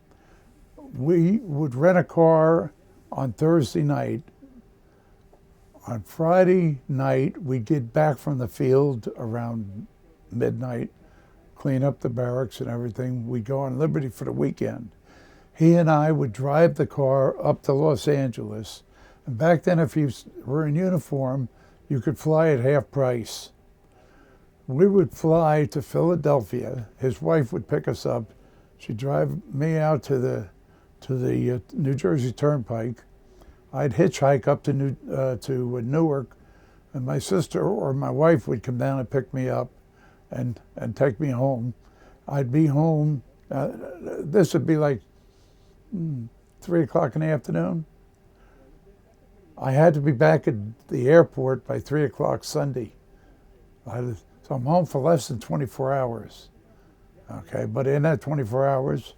We would rent a car on Thursday night. On Friday night, we'd get back from the field around midnight, clean up the barracks and everything. We'd go on Liberty for the weekend. He and I would drive the car up to Los Angeles. And back then, if you were in uniform, you could fly at half price. We would fly to Philadelphia. His wife would pick us up. She'd drive me out to the New Jersey Turnpike. I'd hitchhike up to Newark, and my sister or my wife would come down and pick me up and take me home. I'd be home. This would be like 3 o'clock in the afternoon. I had to be back at the airport by 3 o'clock Sunday. So I'm home for less than 24 hours. Okay, but in that 24 hours,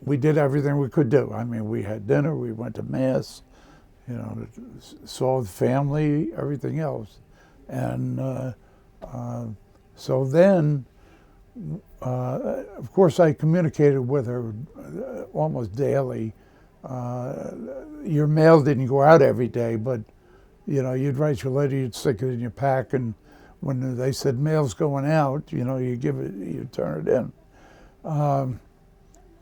we did everything we could do. I mean, we had dinner, we went to mass, saw the family, everything else. And so then, of course, I communicated with her almost daily. Your mail didn't go out every day, but you'd write your letter, you'd stick it in your pack, and when they said mail's going out, you turn it in.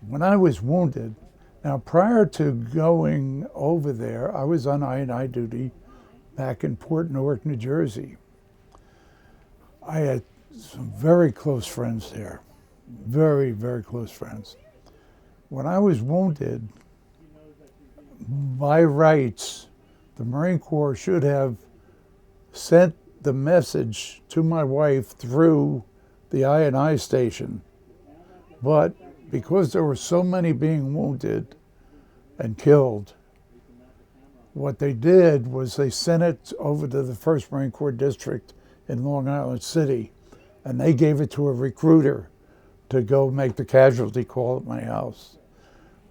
When I was wounded, now prior to going over there, I was on I&I duty back in Port Newark, New Jersey. I had some very close friends there, very, very close friends. when I was wounded, by rights, the Marine Corps should have sent the message to my wife through the I&I station. But because there were so many being wounded and killed, what they did was they sent it over to the 1st Marine Corps District in Long Island City, and they gave it to a recruiter to go make the casualty call at my house.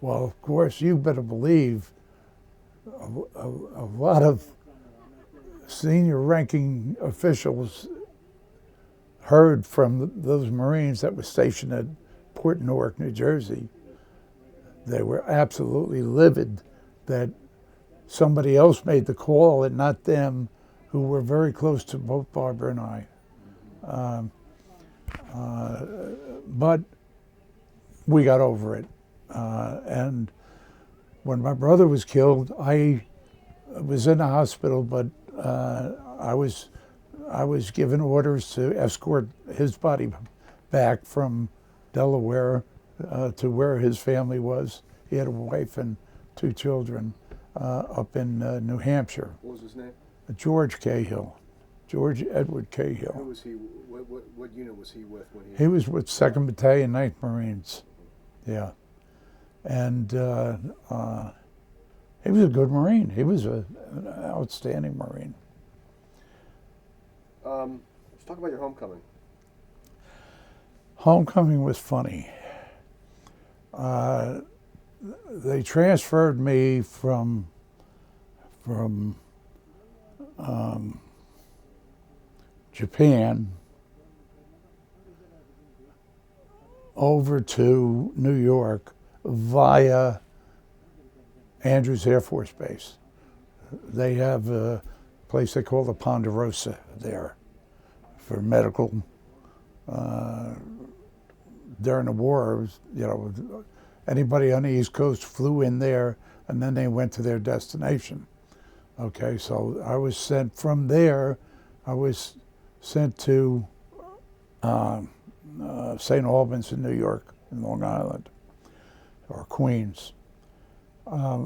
Well, of course, you better believe a lot of senior ranking officials heard from those Marines that were stationed at Port Newark, New Jersey. They were absolutely livid that somebody else made the call and not them, who were very close to both Barbara and I. But we got over it. And when my brother was killed, I was in the hospital, but I was given orders to escort his body back from Delaware to where his family was. He had a wife and 2 children up in New Hampshire. What was his name? George Cahill, George Edward Cahill. Who was he? What unit was he with when he? He was with 2nd Battalion, 9th Marines. Yeah, and he was a good Marine. He was an outstanding Marine. Let's talk about your homecoming. Homecoming was funny. They transferred me from Japan over to New York via Andrews Air Force Base. They have a place they call the Ponderosa there for medical. During the war, anybody on the East Coast flew in there, and then they went to their destination. Okay, so I was sent from there. I was sent to St. Albans in New York, in Long Island, or Queens. I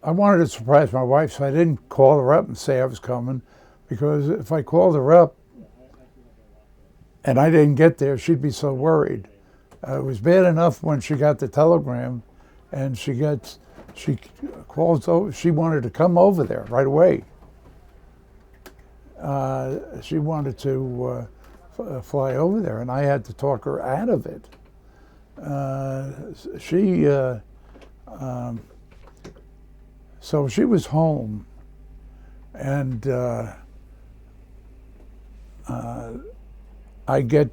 wanted to surprise my wife, so I didn't call her up and say I was coming, because if I called her up and I didn't get there, she'd be so worried. It was bad enough when she got the telegram, and she calls over. She wanted to come over there right away. She wanted to fly over there, and I had to talk her out of it. So she was home, and I get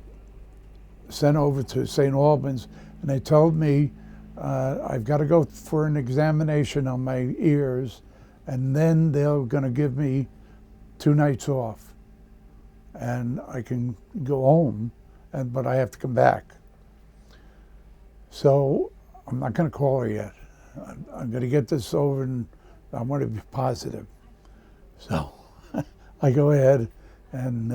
sent over to St. Albans, and they told me I've got to go for an examination on my ears, and then they're going to give me 2 nights off, and I can go home, but I have to come back. So I'm not going to call her yet. I'm going to get this over, and I want to be positive. So I go ahead and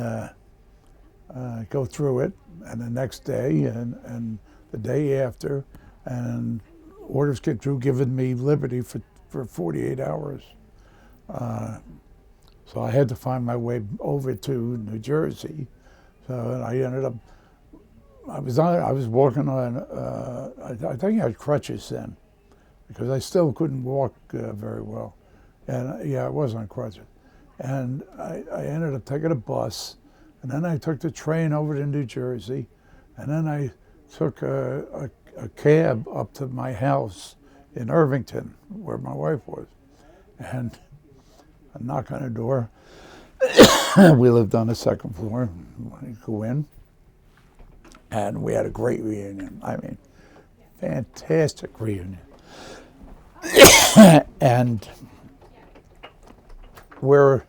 go through it, and the next day and the day after, and orders get through giving me liberty for 48 hours. So I had to find my way over to New Jersey. So I ended up, I was walking on, I think I had crutches then, because I still couldn't walk very well. And yeah, I was on crutches. And I ended up taking a bus, and then I took the train over to New Jersey, and then I took a cab up to my house in Irvington, where my wife was. And I knock on the door. We lived on the 2nd floor. I go in, and we had a great reunion. I mean, fantastic reunion. And we're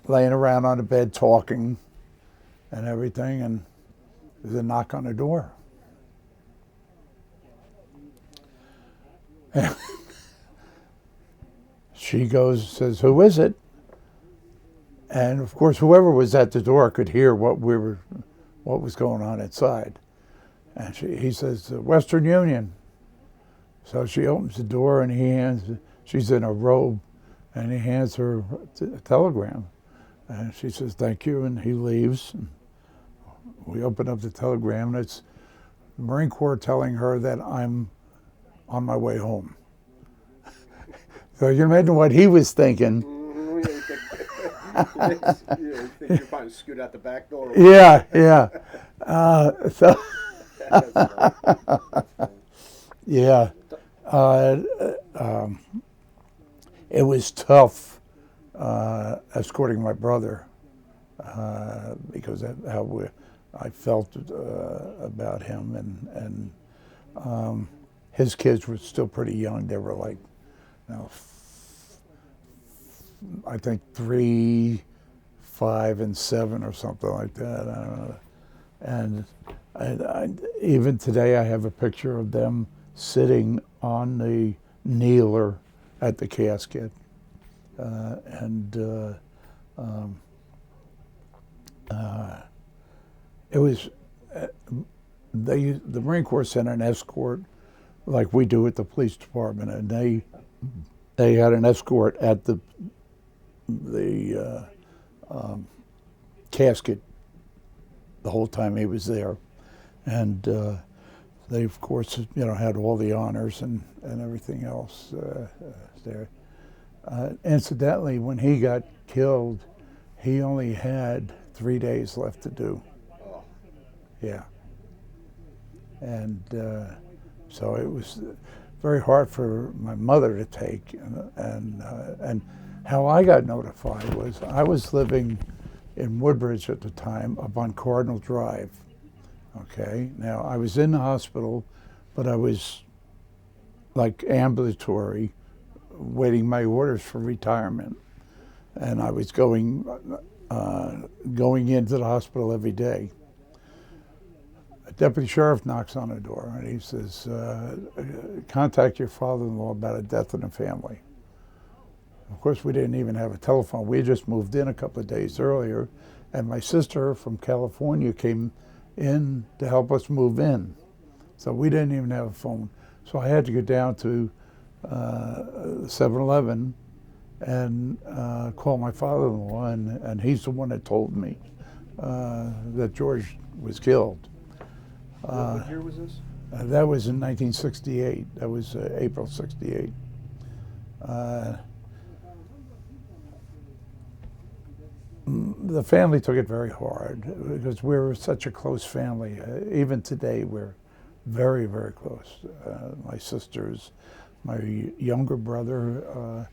laying around on the bed talking and everything, and there's a knock on the door. And she says, "Who is it?" And of course, whoever was at the door could hear what was going on inside. And he says, Western Union. So she opens the door and she's in a robe, and he hands her a telegram. And she says, thank you, and he leaves. And we open up the telegram, and it's the Marine Corps telling her that I'm on my way home. So you can imagine what he was thinking. You think you're probably scoot out the back door. Yeah. Yeah. It was tough escorting my brother because of how I felt about him, and his kids were still pretty young. They were like, I think 3, 5, and 7 or something like that. I don't know. And I, even today, I have a picture of them sitting on the kneeler at the casket, it was the Marine Corps sent an escort like we do at the police department, and they had an escort at the casket the whole time he was there, and they of course had all the honors and everything else there. Incidentally, when he got killed, he only had 3 days left to do. Yeah, and so it was very hard for my mother to take, and how I got notified was I was living in Woodbridge at the time, up on Cardinal Drive. Okay, now I was in the hospital, but I was like ambulatory, waiting my orders for retirement, and I was going into the hospital every day. A deputy sheriff knocks on the door, and he says, contact your father-in-law about a death in the family. Of course, we didn't even have a telephone. We had just moved in a couple of days earlier, and my sister from California came in to help us move in. So we didn't even have a phone. So I had to go down to 7-Eleven and call my father-in-law, and he's the one that told me that George was killed. What year was this? That was in 1968. That was April '68. The family took it very hard because we were such a close family. Even today, we're very, very close. My sisters, my younger brother,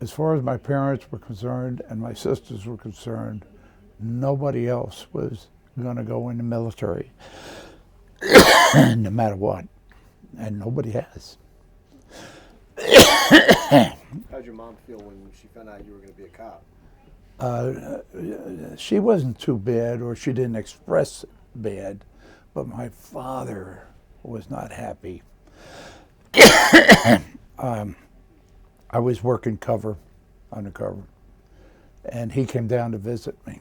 as far as my parents were concerned and my sisters were concerned, nobody else was going to go in the military, no matter what, and nobody has. How'd your mom feel when she found out you were going to be a cop? She wasn't too bad, or she didn't express bad, but my father was not happy. I was working undercover, and he came down to visit me.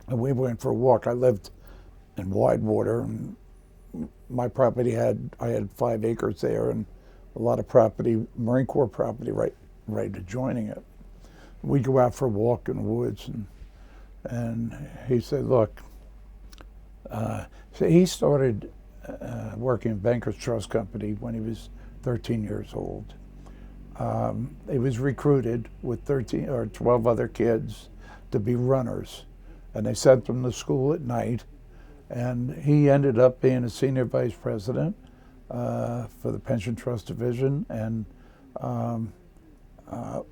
And we went for a walk. I lived in Widewater, and my property I had 5 acres there, and a lot of property, Marine Corps property, right adjoining it. We'd go out for a walk in the woods, and he said, look, so he started working in Bankers Trust Company when he was 13 years old. He was recruited with 13 or 12 other kids to be runners, and they sent him to school at night, and he ended up being a senior vice president for the Pension Trust Division, and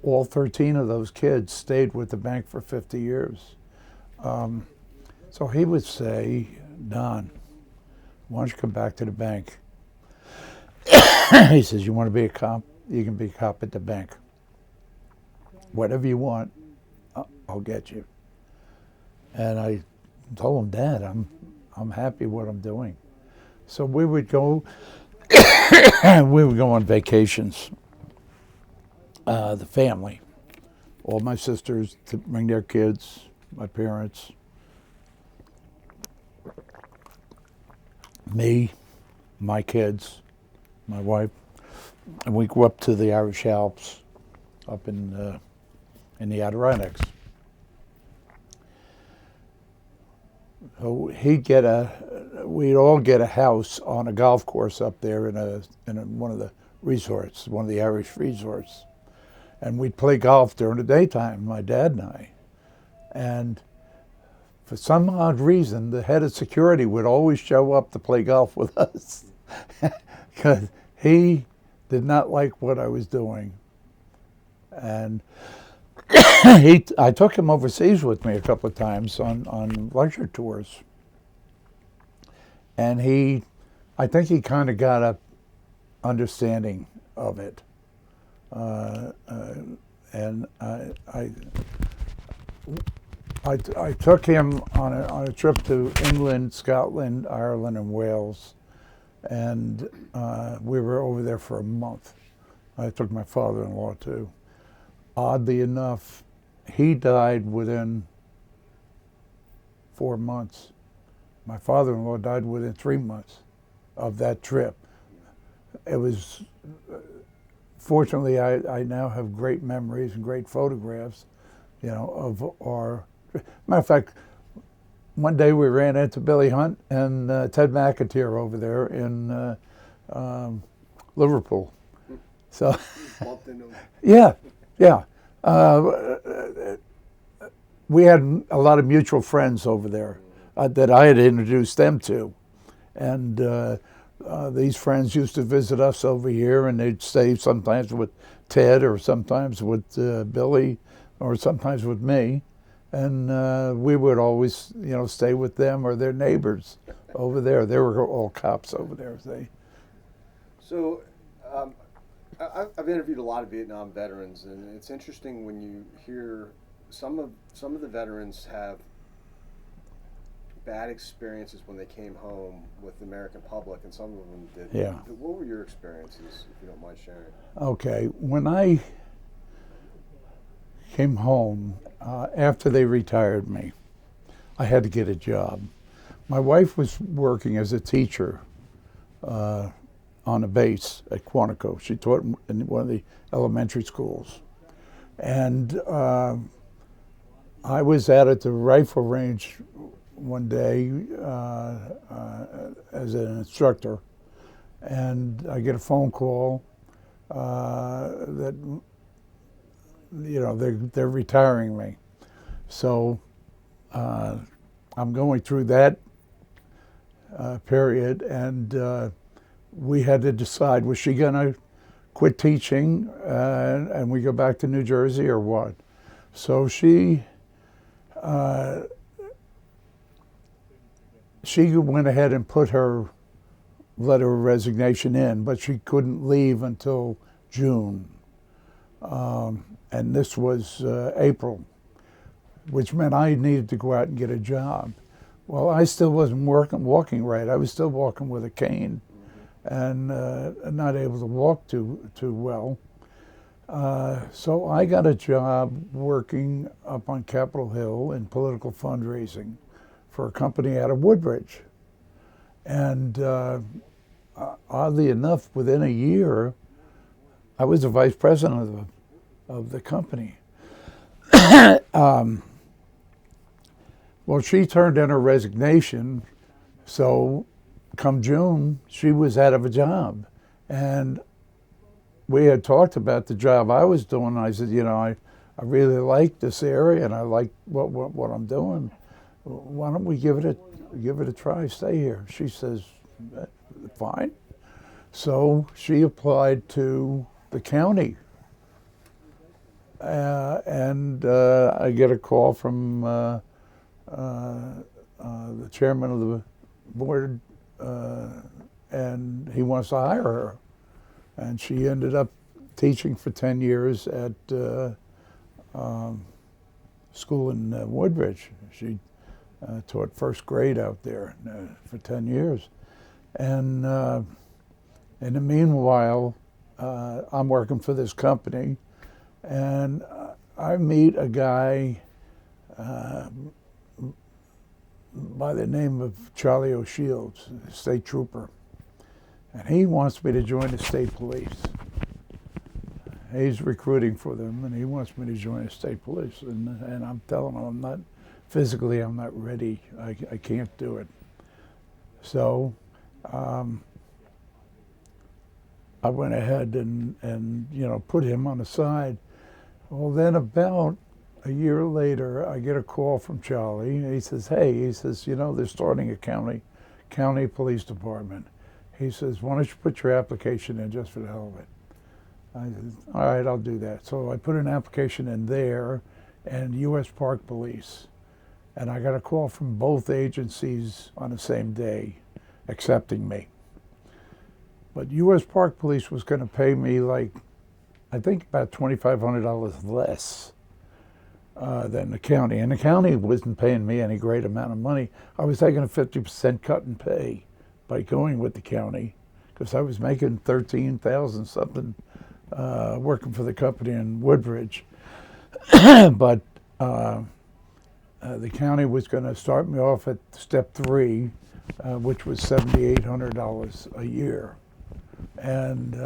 all 13 of those kids stayed with the bank for 50 years. So he would say, Don, why don't you come back to the bank? He says, you want to be a cop? You can be a cop at the bank. Whatever you want, I'll get you. And I told him, Dad, I'm happy what I'm doing. So we would go on vacations. The family, all my sisters to bring their kids, my parents. me, my kids, my wife, and we go up to the Irish Alps up in the Adirondacks. So we'd all get a house on a golf course up there in one of the resorts, one of the Irish resorts. And we'd play golf during the daytime, my dad and I. And for some odd reason, the head of security would always show up to play golf with us because he did not like what I was doing. And I took him overseas with me a couple of times on lecture tours. And I think he kind of got a understanding of it. And I took him on a trip to England, Scotland, Ireland, and Wales, and we were over there for a month. I took my father-in-law too. Oddly enough, he died within 4 months. My father-in-law died within 3 months of that trip. It was, fortunately, I now have great memories and great photographs, of our. Matter of fact, one day we ran into Billy Hunt and Ted McAteer over there in Liverpool. So, yeah. We had a lot of mutual friends over there that I had introduced them to. And these friends used to visit us over here, and they'd stay sometimes with Ted or sometimes with Billy or sometimes with me. And we would always, stay with them or their neighbors over there. They were all cops over there. So I've interviewed a lot of Vietnam veterans, and it's interesting when you hear some of the veterans have bad experiences when they came home with the American public, and some of them did. Yeah. What were your experiences, if you don't mind sharing? Okay, when I came home after they retired me, I had to get a job. My wife was working as a teacher on a base at Quantico. She taught in one of the elementary schools. And I was out at the rifle range one day as an instructor, and I get a phone call that they're retiring me. So I'm going through that period, and we had to decide, was she going to quit teaching and we go back to New Jersey or what? So she went ahead and put her letter of resignation in, but she couldn't leave until June. And this was April, which meant I needed to go out and get a job. Well, I still wasn't walking right. I was still walking with a cane and not able to walk too well. So I got a job working up on Capitol Hill in political fundraising for a company out of Woodbridge. And oddly enough, within a year, I was the vice president of the company. Well, she turned in her resignation, so come June, she was out of a job. And we had talked about the job I was doing. I said, I really like this area and I like what I'm doing. Why don't we give it a try, stay here? She says, fine. So she applied to the county. And I get a call from the chairman of the board, and he wants to hire her. And she ended up teaching for 10 years at school in Woodbridge. She taught first grade out there for 10 years. And in the meanwhile, I'm working for this company, and I meet a guy by the name of Charlie O'Shields, a state trooper. And he wants me to join the state police. He's recruiting for them, and he wants me to join the state police. And I'm telling him I'm not, physically I'm not ready. I can't do it. So I went ahead and you know, put him on the side. Well, then about a year later, I get a call from Charlie. He says, hey, he says, you know, they're starting a county police department. He says, why don't you put your application in just for the hell of it? I said, all right, I'll do that. So I put an application in there and U.S. Park Police. And I got a call from both agencies on the same day accepting me. But U.S. Park Police was going to pay me like, I think about $2,500 less than the county. And the county wasn't paying me any great amount of money. I was taking a 50% cut in pay by going with the county because I was making $13,000 something working for the company in Woodbridge. But the county was going to start me off at step 3, which was $7,800 a year. And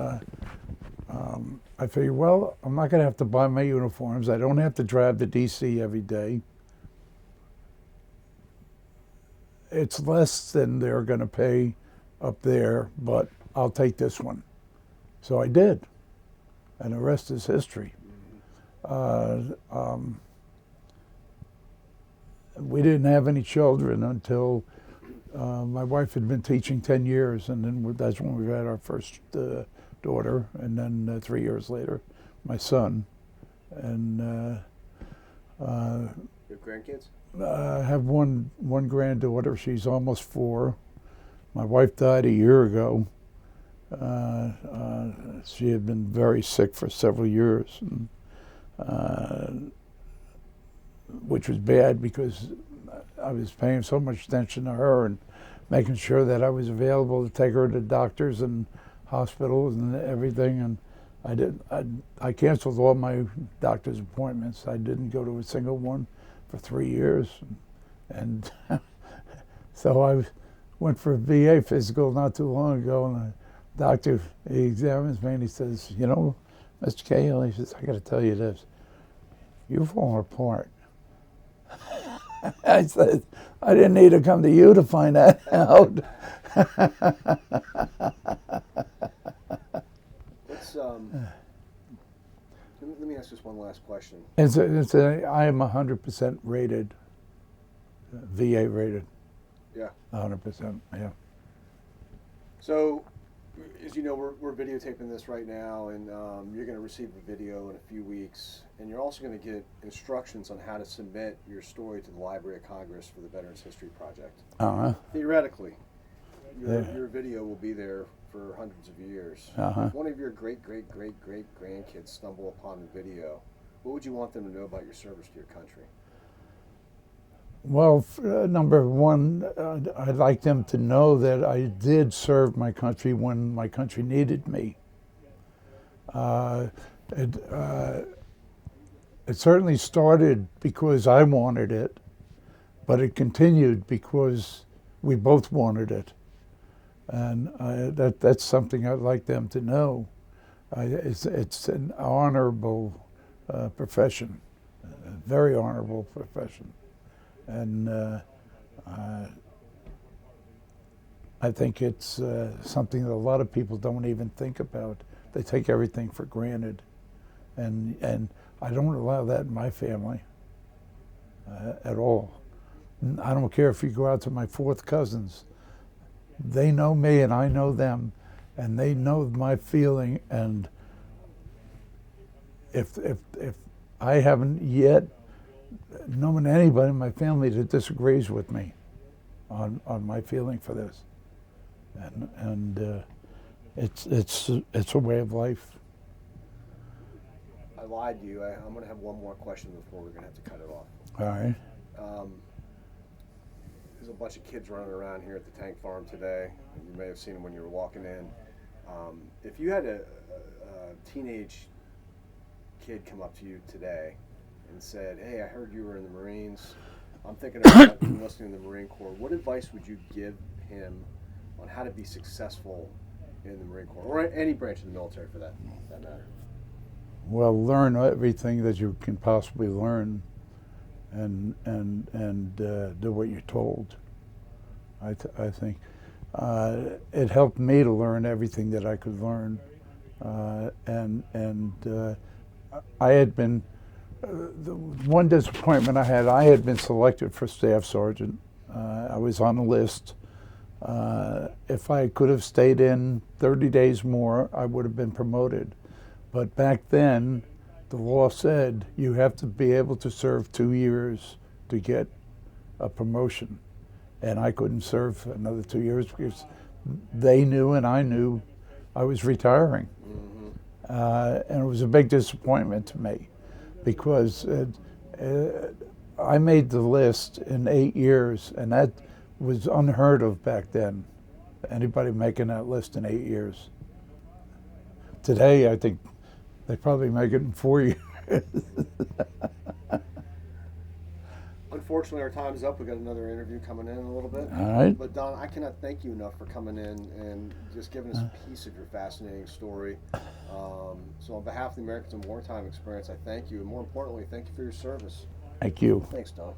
I figured, well, I'm not going to have to buy my uniforms. I don't have to drive to D.C. every day. It's less than they're going to pay up there, but I'll take this one. So I did, and the rest is history. We didn't have any children until my wife had been teaching 10 years, and then that's when we had our first daughter, and then 3 years later, my son. And You have grandkids? I have one granddaughter. She's almost 4. My wife died a year ago. She had been very sick for several years, and, which was bad because I was paying so much attention to her and making sure that I was available to take her to doctors and hospitals and everything. And I canceled all my doctor's appointments. I didn't go to a single one for 3 years. And so I went for a VA physical not too long ago, and the doctor, he examines me and he says, you know, Mr. Cahill, he says, I got to tell you this, you're falling apart. I said, I didn't need to come to you to find that out. Let me ask just one last question. I am 100% rated, VA rated. Yeah. 100%, yeah. So, as you know, we're videotaping this right now, and you're going to receive the video in a few weeks, and you're also going to get instructions on how to submit your story to the Library of Congress for the Veterans History Project. Theoretically, your video will be there for hundreds of years. If one of your great-great-great-great-grandkids stumble upon the video, what would you want them to know about your service to your country? Well, number one, I'd like them to know that I did serve my country when my country needed me. It certainly started because I wanted it, but it continued because we both wanted it. And that's something I'd like them to know. It's an honorable profession, a very honorable profession. And I think it's something that a lot of people don't even think about. They take everything for granted. And I don't allow that in my family at all. I don't care if you go out to my 4th cousins. They know me and I know them, and they know my feeling. And if I haven't yet known anybody in my family that disagrees with me on my feeling for this, and it's a way of life. I lied to you. I'm going to have one more question before we're going to have to cut it off. All right. There's a bunch of kids running around here at the tank farm today. You may have seen them when you were walking in. If you had a teenage kid come up to you today and said, hey, I heard you were in the Marines, I'm thinking about enlisting in the Marine Corps. What advice would you give him on how to be successful in the Marine Corps, or any branch of the military for that matter? Well, learn everything that you can possibly learn, and do what you're told. I think it helped me to learn everything that I could learn, I had been the one disappointment I had been selected for staff sergeant. I was on the list. If I could have stayed in 30 days more, I would have been promoted. But back then, the law said you have to be able to serve 2 years to get a promotion. And I couldn't serve another 2 years because they knew and I knew I was retiring. And it was a big disappointment to me because I made the list in 8 years, and that was unheard of back then. Anybody making that list in 8 years. Today, I think they probably make it in 4 years. Unfortunately, our time's up. We got another interview coming in a little bit. All right. But Don, I cannot thank you enough for coming in and just giving us a piece of your fascinating story. So on behalf of the Americans in Wartime Experience, I thank you, and more importantly, thank you for your service. Thank you. Thanks, Don.